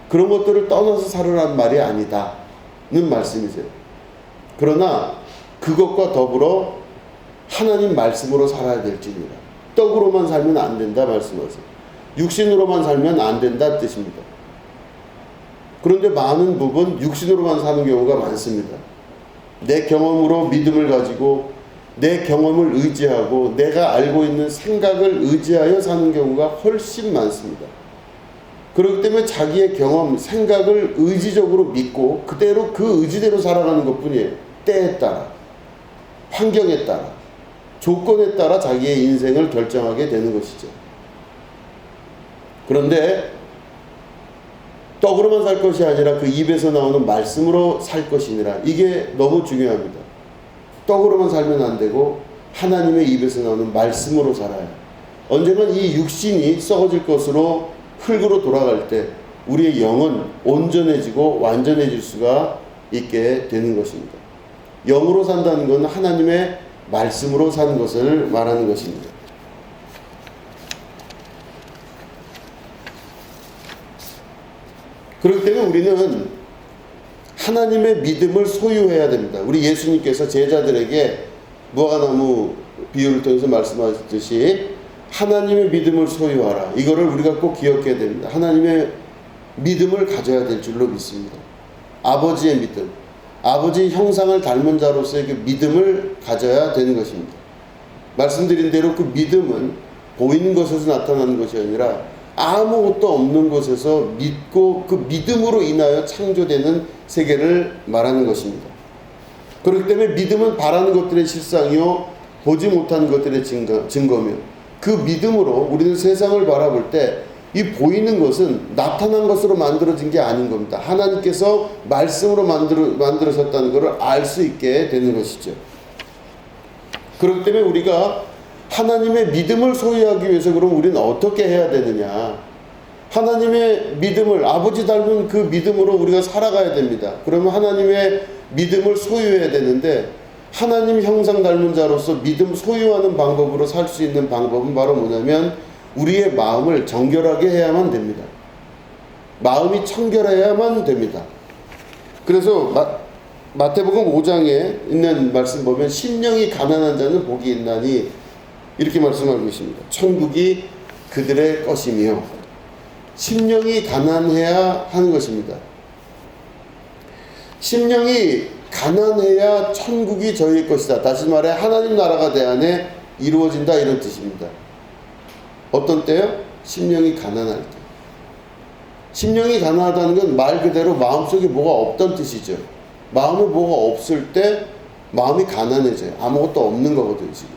그런 것들을 떠나서 살으라는 말이 아니다는 말씀이세요. 그러나 그것과 더불어 하나님 말씀으로 살아야 될지니라. 떡으로만 살면 안 된다 말씀하세요. 육신으로만 살면 안 된다 뜻입니다. 그런데 많은 부분 육신으로만 사는 경우가 많습니다. 내 경험으로 믿음을 가지고 내 경험을 의지하고 내가 알고 있는 생각을 의지하여 사는 경우가 훨씬 많습니다. 그렇기 때문에 자기의 경험, 생각을 의지적으로 믿고 그대로 그 의지대로 살아가는 것뿐이에요. 때에 따라, 환경에 따라, 조건에 따라 자기의 인생을 결정하게 되는 것이죠. 그런데 떡으로만 살 것이 아니라 그 입에서 나오는 말씀으로 살 것이니라. 이게 너무 중요합니다. 떡으로만 살면 안 되고 하나님의 입에서 나오는 말씀으로 살아야. 언젠가 이 육신이 썩어질 것으로 흙으로 돌아갈 때 우리의 영은 온전해지고 완전해질 수가 있게 되는 것입니다. 영으로 산다는 것은 하나님의 말씀으로 사는 것을 말하는 것입니다. 그렇기 때문에 우리는 하나님의 믿음을 소유해야 됩니다. 우리 예수님께서 제자들에게 무화과나무 비유를 통해서 말씀하셨듯이 하나님의 믿음을 소유하라. 이거를 우리가 꼭 기억해야 됩니다. 하나님의 믿음을 가져야 될 줄로 믿습니다. 아버지의 믿음, 아버지 형상을 닮은 자로서의 그 믿음을 가져야 되는 것입니다. 말씀드린 대로 그 믿음은 보이는 것에서 나타나는 것이 아니라 아무것도 없는 곳에서 믿고 그 믿음으로 인하여 창조되는 세계를 말하는 것입니다. 그렇기 때문에 믿음은 바라는 것들의 실상이요 보지 못하는 것들의 증거며 그 믿음으로 우리는 세상을 바라볼 때 이 보이는 것은 나타난 것으로 만들어진 게 아닌 겁니다. 하나님께서 말씀으로 만들어졌다는 것을 알 수 있게 되는 것이죠. 그렇기 때문에 우리가 하나님의 믿음을 소유하기 위해서 그럼 우리는 어떻게 해야 되느냐? 하나님의 믿음을 아버지 닮은 그 믿음으로 우리가 살아가야 됩니다. 그러면 하나님의 믿음을 소유해야 되는데 하나님 형상 닮은 자로서 믿음 소유하는 방법으로 살 수 있는 방법은 바로 뭐냐면 우리의 마음을 정결하게 해야만 됩니다. 마음이 청결해야만 됩니다. 그래서 마태복음 5장에 있는 말씀 보면 심령이 가난한 자는 복이 있나니 이렇게 말씀하고 있습니다. 천국이 그들의 것이며 심령이 가난해야 하는 것입니다. 심령이 가난해야 천국이 저희의 것이다. 다시 말해 하나님 나라가 내 안에 이루어진다 이런 뜻입니다. 어떤 때요? 심령이 가난할 때. 심령이 가난하다는 건 말 그대로 마음속에 뭐가 없던 뜻이죠. 마음에 뭐가 없을 때 마음이 가난해져요. 아무것도 없는 거거든요. 지금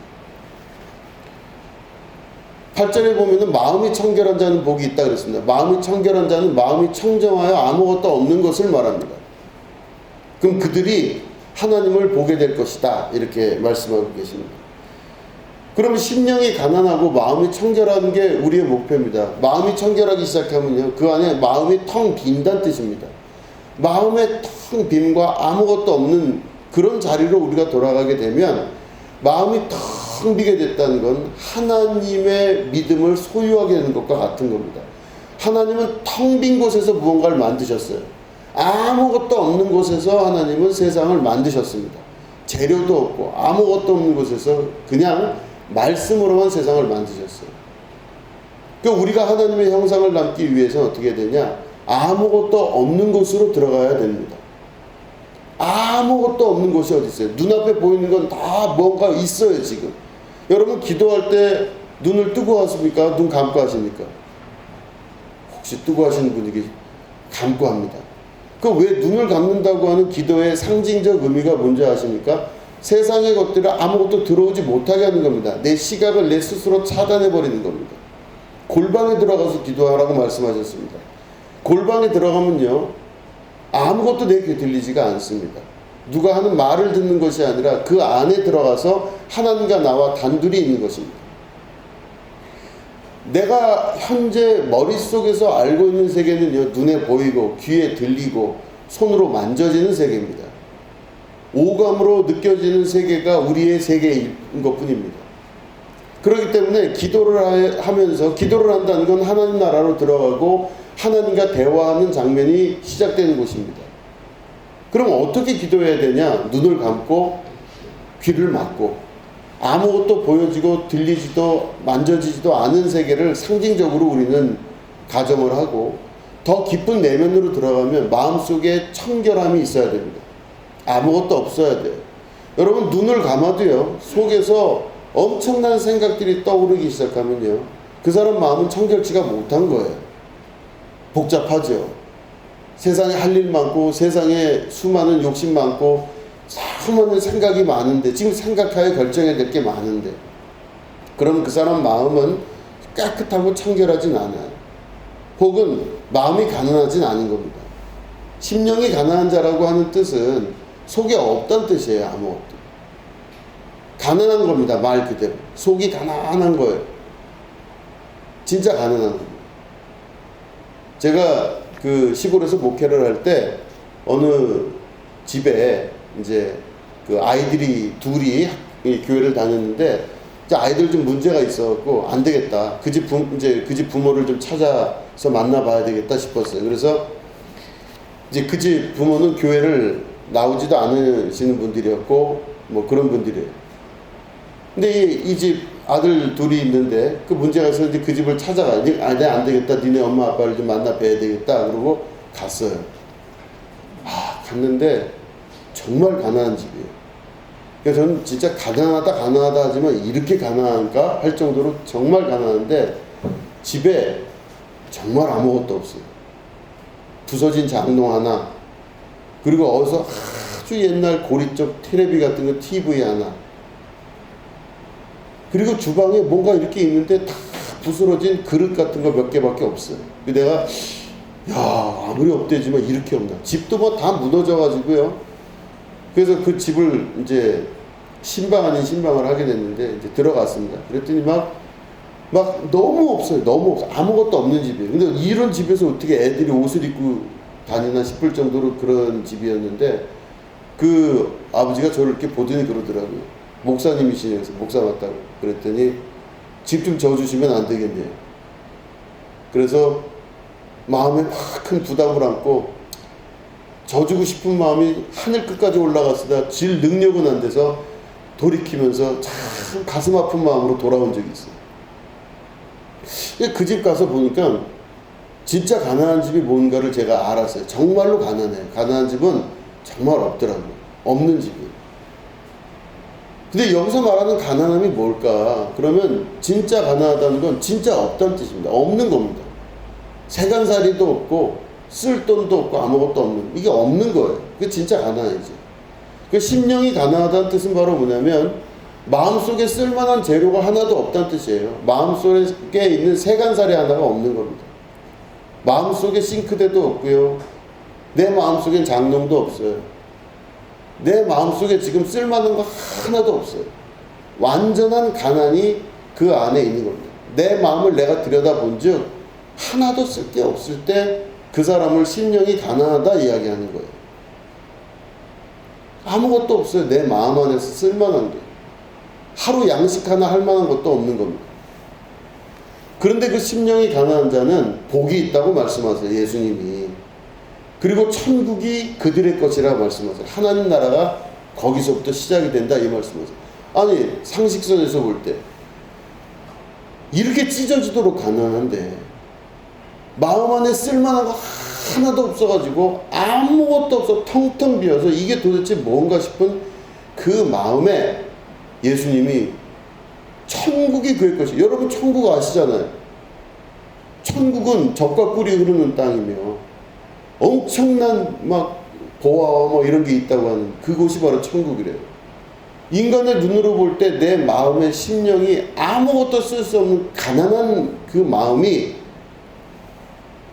8절에 보면은 마음이 청결한 자는 복이 있다 그랬습니다. 마음이 청결한 자는 마음이 청정하여 아무것도 없는 것을 말합니다. 그럼 그들이 하나님을 보게 될 것이다 이렇게 말씀하고 계십니다. 그러면 심령이 가난하고 마음이 청결한 게 우리의 목표입니다. 마음이 청결하기 시작하면요 그 안에 마음이 텅 빈다는 뜻입니다. 마음의 텅 빈과 아무것도 없는 그런 자리로 우리가 돌아가게 되면 마음이 텅 비게 됐다는 건 하나님의 믿음을 소유하게 되는 것과 같은 겁니다. 하나님은 텅 빈 곳에서 무언가를 만드셨어요. 아무것도 없는 곳에서 하나님은 세상을 만드셨습니다. 재료도 없고 아무것도 없는 곳에서 그냥 말씀으로만 세상을 만드셨어요. 그러니까 우리가 하나님의 형상을 담기 위해서는 어떻게 되냐? 아무것도 없는 곳으로 들어가야 됩니다. 아무것도 없는 곳이 어디 있어요? 눈앞에 보이는 건 다 뭔가 있어요 지금. 여러분 기도할 때 눈을 뜨고 하십니까? 눈 감고 하십니까? 혹시 뜨고 하시는 분이 감고 합니다. 그 왜 눈을 감는다고 하는 기도의 상징적 의미가 뭔지 아십니까? 세상의 것들을 아무것도 들어오지 못하게 하는 겁니다. 내 시각을 내 스스로 차단해 버리는 겁니다. 골방에 들어가서 기도하라고 말씀하셨습니다. 골방에 들어가면요 아무것도 내 귀에 들리지가 않습니다. 누가 하는 말을 듣는 것이 아니라 그 안에 들어가서 하나님과 나와 단둘이 있는 것입니다. 내가 현재 머릿속에서 알고 있는 세계는요 눈에 보이고 귀에 들리고 손으로 만져지는 세계입니다. 오감으로 느껴지는 세계가 우리의 세계인 것뿐입니다. 그렇기 때문에 기도를 하면서 기도를 한다는 건 하나님 나라로 들어가고 하나님과 대화하는 장면이 시작되는 곳입니다. 그럼 어떻게 기도해야 되냐? 눈을 감고 귀를 막고 아무것도 보여지고 들리지도 만져지지도 않은 세계를 상징적으로 우리는 가정을 하고 더 깊은 내면으로 들어가면 마음속에 청결함이 있어야 됩니다. 아무것도 없어야 돼요. 여러분 눈을 감아도요 속에서 엄청난 생각들이 떠오르기 시작하면요 그 사람 마음은 청결치가 못한 거예요. 복잡하죠. 세상에 할 일 많고 세상에 수많은 욕심 많고 수많은 생각이 많은데 지금 생각하여 결정해야 될 게 많은데 그럼 그 사람 마음은 깨끗하고 청결하진 않아요. 혹은 마음이 가난하진 않은 겁니다. 심령이 가난한 자라고 하는 뜻은 속에 없다는 뜻이에요. 아무것도. 가난한 겁니다. 말 그대로. 속이 가난한 거예요. 진짜 가난한 겁니다. 제가 그 시골에서 목회를 할 때 어느 집에 이제 그 아이들이 둘이 교회를 다녔는데 이제 아이들 좀 문제가 있어갖고 안 되겠다. 그 집 부모를 좀 찾아서 만나봐야 되겠다 싶었어요. 그래서 이제 그 집 부모는 교회를 나오지도 않으시는 분들이었고 뭐 그런 분들이에요. 근데 이 집 아들 둘이 있는데 그 문제가 있어서 이제 그 집을 찾아가. 내가 안 되겠다. 니네 엄마 아빠를 좀 만나 뵈야 되겠다. 그러고 갔어요. 갔는데 정말 가난한 집이에요. 그래서 저는 진짜 가난하다 하지만 이렇게 가난한가 할 정도로 정말 가난한데 집에 정말 아무것도 없어요. 부서진 장롱 하나, 그리고 어디서 아주 옛날 고리쪽 테레비 같은 거 TV 하나, 그리고 주방에 뭔가 이렇게 있는데 다 부스러진 그릇 같은 거 몇 개밖에 없어요. 내가 아무리 업되지만 이렇게 없나. 집도 뭐 다 무너져 가지고요. 그래서 그 집을 이제 신방 아닌 신방을 하게 됐는데 이제 들어갔습니다. 그랬더니 막 너무 없어요. 너무 없어. 아무것도 없는 집이에요. 근데 이런 집에서 어떻게 애들이 옷을 입고 다니나 싶을 정도로 그런 집이었는데 그 아버지가 저를 이렇게 보더니 그러더라고요. 목사님이시면서 목사 같다고. 그랬더니 집 좀 져주시면 안 되겠네요. 그래서 마음에 막 큰 부담을 안고 져주고 싶은 마음이 하늘 끝까지 올라갔으나 질 능력은 안 돼서 돌이키면서 참 가슴 아픈 마음으로 돌아온 적이 있어요. 그 집 가서 보니까 진짜 가난한 집이 뭔가를 제가 알았어요. 정말로 가난해요. 가난한 집은 정말 없더라고요. 없는 집이에요. 근데 여기서 말하는 가난함이 뭘까? 그러면 진짜 가난하다는 건 진짜 없다는 뜻입니다. 없는 겁니다. 세간살이도 없고 쓸 돈도 없고 아무것도 없는, 이게 없는 거예요. 그게 진짜 가난이죠. 그 심령이 가난하다는 뜻은 바로 뭐냐면 마음속에 쓸만한 재료가 하나도 없다는 뜻이에요. 마음속에 있는 세간살이 하나가 없는 겁니다. 마음속에 싱크대도 없고요. 내 마음속엔 장롱도 없어요. 내 마음속에 지금 쓸만한 거 하나도 없어요. 완전한 가난이 그 안에 있는 겁니다. 내 마음을 내가 들여다본 즉 하나도 쓸 게 없을 때 그 사람을 심령이 가난하다 이야기하는 거예요. 아무것도 없어요. 내 마음 안에서 쓸만한 게. 하루 양식 하나 할 만한 것도 없는 겁니다. 그런데 그 심령이 가난한 자는 복이 있다고 말씀하세요. 예수님이. 그리고 천국이 그들의 것이라 말씀하세요. 하나님 나라가 거기서부터 시작이 된다 이 말씀하세요. 아니 상식선에서 볼 때 이렇게 찢어지도록 가난한데 마음 안에 쓸만한 거 하나도 없어가지고 아무것도 없어 텅텅 비어서 이게 도대체 뭔가 싶은 그 마음에 예수님이 천국이 그의 것이. 여러분 천국 아시잖아요. 천국은 젖과 꿀이 흐르는 땅이며 엄청난 막 보화와 뭐 이런 게 있다고 하는 그곳이 바로 천국이래요. 인간의 눈으로 볼 때 내 마음의 심령이 아무것도 쓸 수 없는 가난한 그 마음이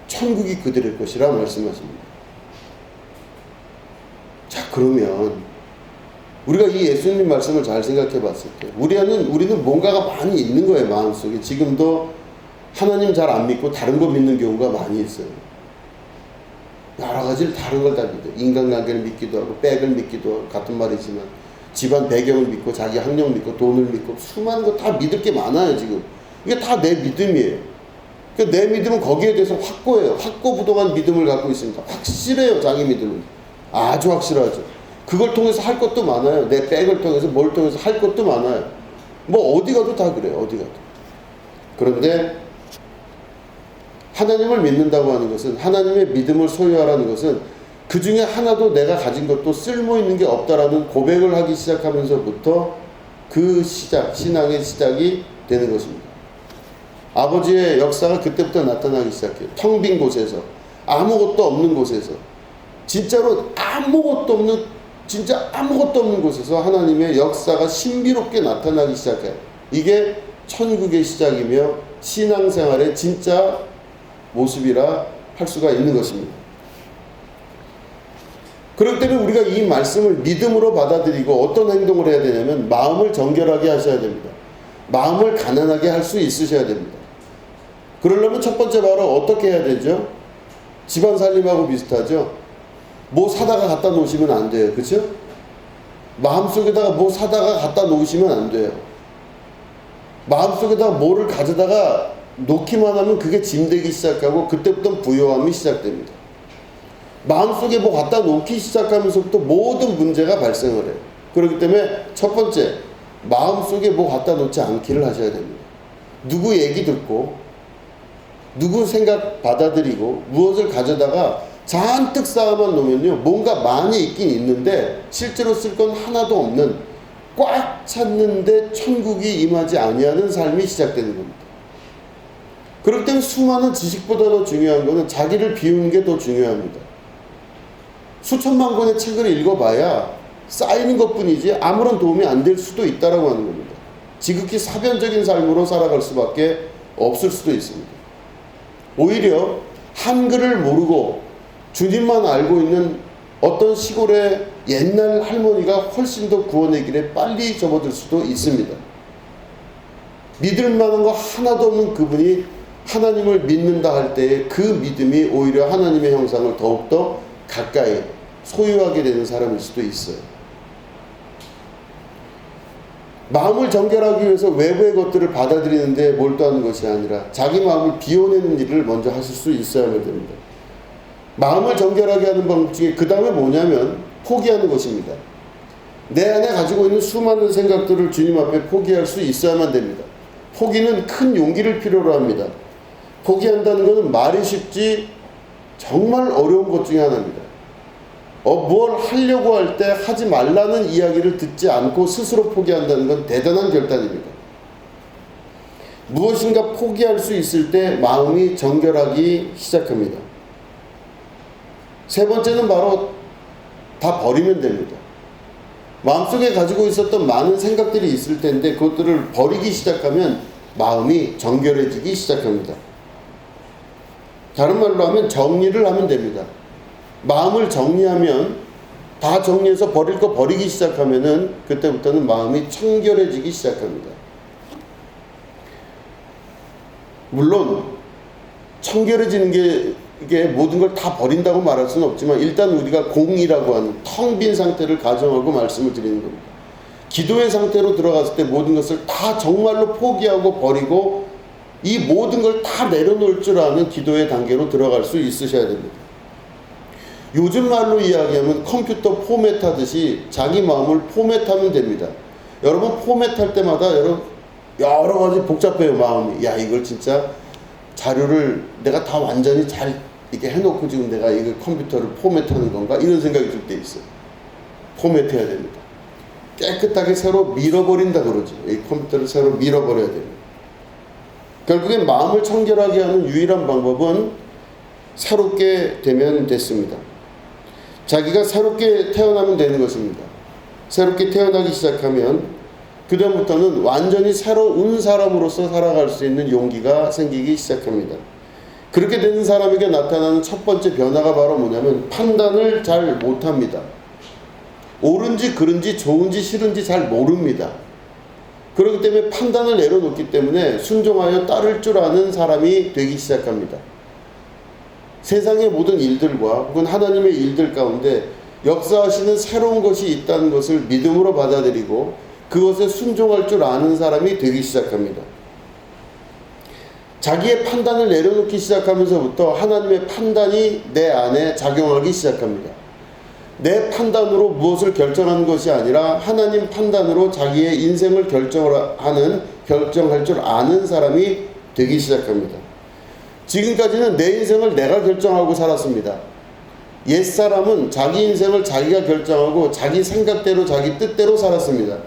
천국이 그들의 것이라 말씀하십니다. 자, 그러면 우리가 이 예수님 말씀을 잘 생각해 봤을 때 우리는 뭔가가 많이 있는 거예요. 마음속에. 지금도 하나님 잘 안 믿고 다른 거 믿는 경우가 많이 있어요. 여러 가지를 다른 걸 다 믿어요. 인간관계를 믿기도 하고 백을 믿기도 하고 같은 말이지만 집안 배경을 믿고 자기 학력 믿고 돈을 믿고 수많은 거 다 믿을 게 많아요. 지금 이게 다 내 믿음이에요. 내 믿음은 거기에 대해서 확고해요. 확고부동한 믿음을 갖고 있습니다. 확실해요. 자기 믿음은 아주 확실하죠. 그걸 통해서 할 것도 많아요. 내 백을 통해서 뭘 통해서 할 것도 많아요. 뭐 어디 가도 다 그래요. 어디 가도. 그런데 하나님을 믿는다고 하는 것은, 하나님의 믿음을 소유하라는 것은 그 중에 하나도 내가 가진 것도 쓸모 있는 게 없다라는 고백을 하기 시작하면서부터 그 시작, 신앙의 시작이 되는 것입니다. 아버지의 역사가 그때부터 나타나기 시작해요. 텅 빈 곳에서, 아무것도 없는 곳에서, 진짜로 아무것도 없는 곳에서 하나님의 역사가 신비롭게 나타나기 시작해요. 이게 천국의 시작이며 신앙생활의 진짜 모습이라 할 수가 있는 것입니다. 그렇기 때문에 우리가 이 말씀을 믿음으로 받아들이고 어떤 행동을 해야 되냐면 마음을 정결하게 하셔야 됩니다. 마음을 가난하게 할 수 있으셔야 됩니다. 그러려면 첫 번째 바로 어떻게 해야 되죠? 집안 살림하고 비슷하죠? 뭐 사다가 갖다 놓으시면 안 돼요. 그렇죠? 마음속에다가 뭐 사다가 갖다 놓으시면 안 돼요. 마음속에다가 뭐를 가져다가 놓기만 하면 그게 짐되기 시작하고 그때부터 부요함이 시작됩니다. 마음속에 뭐 갖다 놓기 시작하면서부터 모든 문제가 발생을 해요. 그렇기 때문에 첫 번째, 마음속에 뭐 갖다 놓지 않기를 하셔야 됩니다. 누구 얘기 듣고 누구 생각 받아들이고 무엇을 가져다가 잔뜩 쌓아만 놓으면요, 뭔가 많이 있긴 있는데 실제로 쓸 건 하나도 없는, 꽉 찼는데 천국이 임하지 아니하는 삶이 시작되는 겁니다. 그렇기 때문에 수많은 지식보다 더 중요한 것은 자기를 비우는 게 더 중요합니다. 수천만 권의 책을 읽어봐야 쌓이는 것뿐이지 아무런 도움이 안 될 수도 있다라고 하는 겁니다. 지극히 사변적인 삶으로 살아갈 수밖에 없을 수도 있습니다. 오히려 한글을 모르고 주님만 알고 있는 어떤 시골의 옛날 할머니가 훨씬 더 구원의 길에 빨리 접어들 수도 있습니다. 믿을 만한 거 하나도 없는 그분이 하나님을 믿는다 할 때에 그 믿음이 오히려 하나님의 형상을 더욱더 가까이 소유하게 되는 사람일 수도 있어요. 마음을 정결하기 위해서 외부의 것들을 받아들이는데 몰두하는 것이 아니라 자기 마음을 비워내는 일을 먼저 하실 수 있어야만 됩니다. 마음을 정결하게 하는 방법 중에 그 다음에 뭐냐면 포기하는 것입니다. 내 안에 가지고 있는 수많은 생각들을 주님 앞에 포기할 수 있어야만 됩니다. 포기는 큰 용기를 필요로 합니다. 포기한다는 것은 말이 쉽지 정말 어려운 것 중에 하나입니다. 뭘 하려고 할 때 하지 말라는 이야기를 듣지 않고 스스로 포기한다는 건 대단한 결단입니다. 무엇인가 포기할 수 있을 때 마음이 정결하기 시작합니다. 세 번째는 바로 다 버리면 됩니다. 마음속에 가지고 있었던 많은 생각들이 있을 텐데 그것들을 버리기 시작하면 마음이 정결해지기 시작합니다. 다른 말로 하면 정리를 하면 됩니다. 마음을 정리하면, 다 정리해서 버릴 거 버리기 시작하면은 그때부터는 마음이 청결해지기 시작합니다. 물론 청결해지는 게 이게 모든 걸 다 버린다고 말할 수는 없지만 일단 우리가 공이라고 하는 텅 빈 상태를 가정하고 말씀을 드리는 겁니다. 기도의 상태로 들어갔을 때 모든 것을 다 정말로 포기하고 버리고 이 모든 걸 다 내려놓을 줄 아는 기도의 단계로 들어갈 수 있으셔야 됩니다. 요즘 말로 이야기하면 컴퓨터 포맷하듯이 자기 마음을 포맷하면 됩니다. 여러분 포맷할 때마다 여러 가지 복잡해요, 마음이. 야, 이걸 진짜 자료를 내가 다 완전히 잘 이렇게 해놓고 지금 내가 이거 컴퓨터를 포맷하는 건가? 이런 생각이 들 때 있어요. 포맷해야 됩니다. 깨끗하게 새로 밀어버린다 그러죠. 이 컴퓨터를 새로 밀어버려야 됩니다. 결국엔 마음을 청결하게 하는 유일한 방법은 새롭게 되면 됐습니다. 자기가 새롭게 태어나면 되는 것입니다. 새롭게 태어나기 시작하면 그 다음부터는 완전히 새로운 사람으로서 살아갈 수 있는 용기가 생기기 시작합니다. 그렇게 되는 사람에게 나타나는 첫 번째 변화가 바로 뭐냐면 판단을 잘 못합니다. 옳은지 그른지 좋은지 싫은지 잘 모릅니다. 그렇기 때문에 판단을 내려놓기 때문에 순종하여 따를 줄 아는 사람이 되기 시작합니다. 세상의 모든 일들과 혹은 하나님의 일들 가운데 역사하시는 새로운 것이 있다는 것을 믿음으로 받아들이고 그것에 순종할 줄 아는 사람이 되기 시작합니다. 자기의 판단을 내려놓기 시작하면서부터 하나님의 판단이 내 안에 작용하기 시작합니다. 내 판단으로 무엇을 결정하는 것이 아니라 하나님 판단으로 자기의 인생을 결정할 줄 아는 사람이 되기 시작합니다. 지금까지는 내 인생을 내가 결정하고 살았습니다. 옛사람은 자기 인생을 자기가 결정하고 자기 생각대로 자기 뜻대로 살았습니다.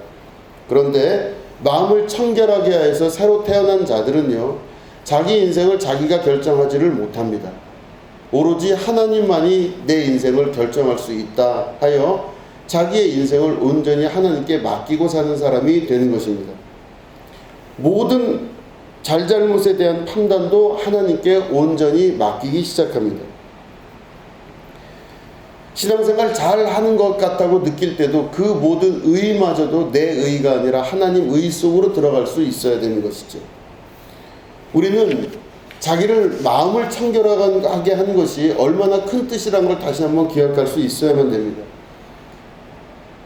그런데 마음을 청결하게 해서 새로 태어난 자들은요, 자기 인생을 자기가 결정하지를 못합니다. 오로지 하나님만이 내 인생을 결정할 수 있다 하여 자기의 인생을 온전히 하나님께 맡기고 사는 사람이 되는 것입니다. 모든 잘잘못에 대한 판단도 하나님께 온전히 맡기기 시작합니다. 신앙생활 잘 하는 것 같다고 느낄 때도 그 모든 의마저도 내 의가 아니라 하나님 의 속으로 들어갈 수 있어야 되는 것이죠. 우리는 자기를 마음을 청결하게 하는 것이 얼마나 큰 뜻이라는 걸 다시 한번 기억할 수 있어야만 됩니다.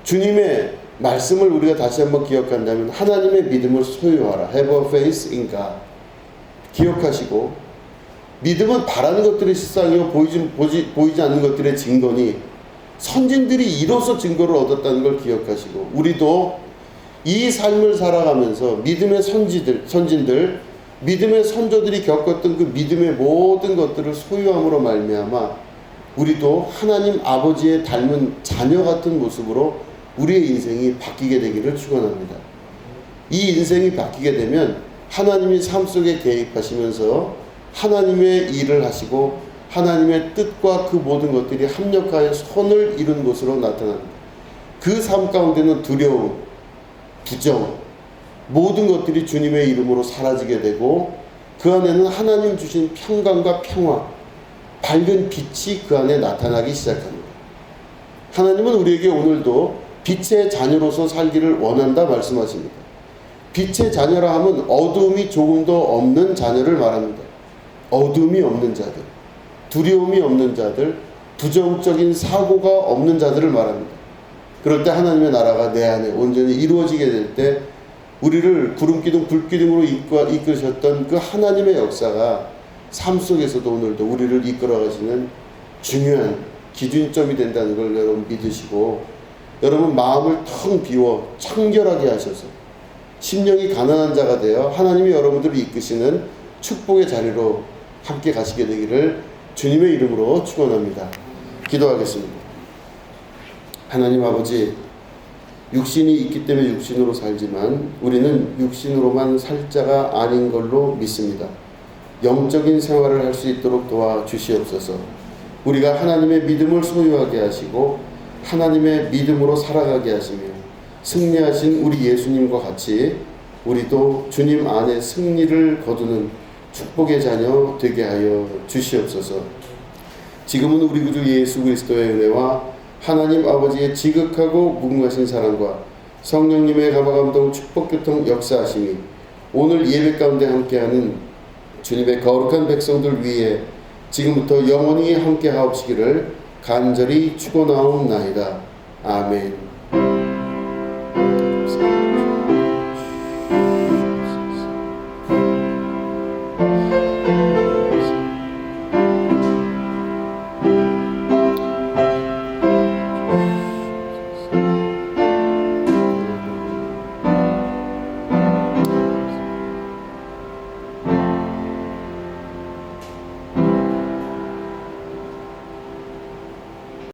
주님의 말씀을 우리가 다시 한번 기억한다면 하나님의 믿음을 소유하라. Have a faith in God. 기억하시고, 믿음은 바라는 것들의 실상이요 보이지 않는 것들의 증거니 선진들이 이로써 증거를 얻었다는 걸 기억하시고, 우리도 이 삶을 살아가면서 믿음의 선진들, 믿음의 선조들이 겪었던 그 믿음의 모든 것들을 소유함으로 말미암아 우리도 하나님 아버지의 닮은 자녀 같은 모습으로 우리의 인생이 바뀌게 되기를 축원합니다. 이 인생이 바뀌게 되면 하나님이 삶 속에 개입하시면서 하나님의 일을 하시고 하나님의 뜻과 그 모든 것들이 합력하여 선을 이룬 것으로 나타납니다. 그 삶 가운데는 두려움, 부정, 모든 것들이 주님의 이름으로 사라지게 되고 그 안에는 하나님 주신 평강과 평화, 밝은 빛이 그 안에 나타나기 시작합니다. 하나님은 우리에게 오늘도 빛의 자녀로서 살기를 원한다 말씀하십니다. 빛의 자녀라 하면 어두움이 조금도 없는 자녀를 말합니다. 어두움이 없는 자들, 두려움이 없는 자들, 부정적인 사고가 없는 자들을 말합니다. 그럴 때 하나님의 나라가 내 안에 온전히 이루어지게 될 때 우리를 구름기둥 불기둥으로 이끄셨던 그 하나님의 역사가 삶 속에서도 오늘도 우리를 이끌어 가시는 중요한 기준점이 된다는 걸 여러분 믿으시고, 여러분 마음을 텅 비워 청결하게 하셔서 심령이 가난한 자가 되어 하나님이 여러분들을 이끄시는 축복의 자리로 함께 가시게 되기를 주님의 이름으로 축원합니다. 기도하겠습니다. 하나님 아버지, 육신이 있기 때문에 육신으로 살지만 우리는 육신으로만 살 자가 아닌 걸로 믿습니다. 영적인 생활을 할 수 있도록 도와주시옵소서. 우리가 하나님의 믿음을 소유하게 하시고 하나님의 믿음으로 살아가게 하시며 승리하신 우리 예수님과 같이 우리도 주님 안에 승리를 거두는 축복의 자녀 되게 하여 주시옵소서. 지금은 우리 구주 예수 그리스도의 은혜와 하나님 아버지의 지극하고 무궁하신 사랑과 성령님의 감화감동 축복교통 역사하심이 오늘 예배 가운데 함께하는 주님의 거룩한 백성들 위에 지금부터 영원히 함께 하옵시기를 간절히 축원하옵나이다. 아멘.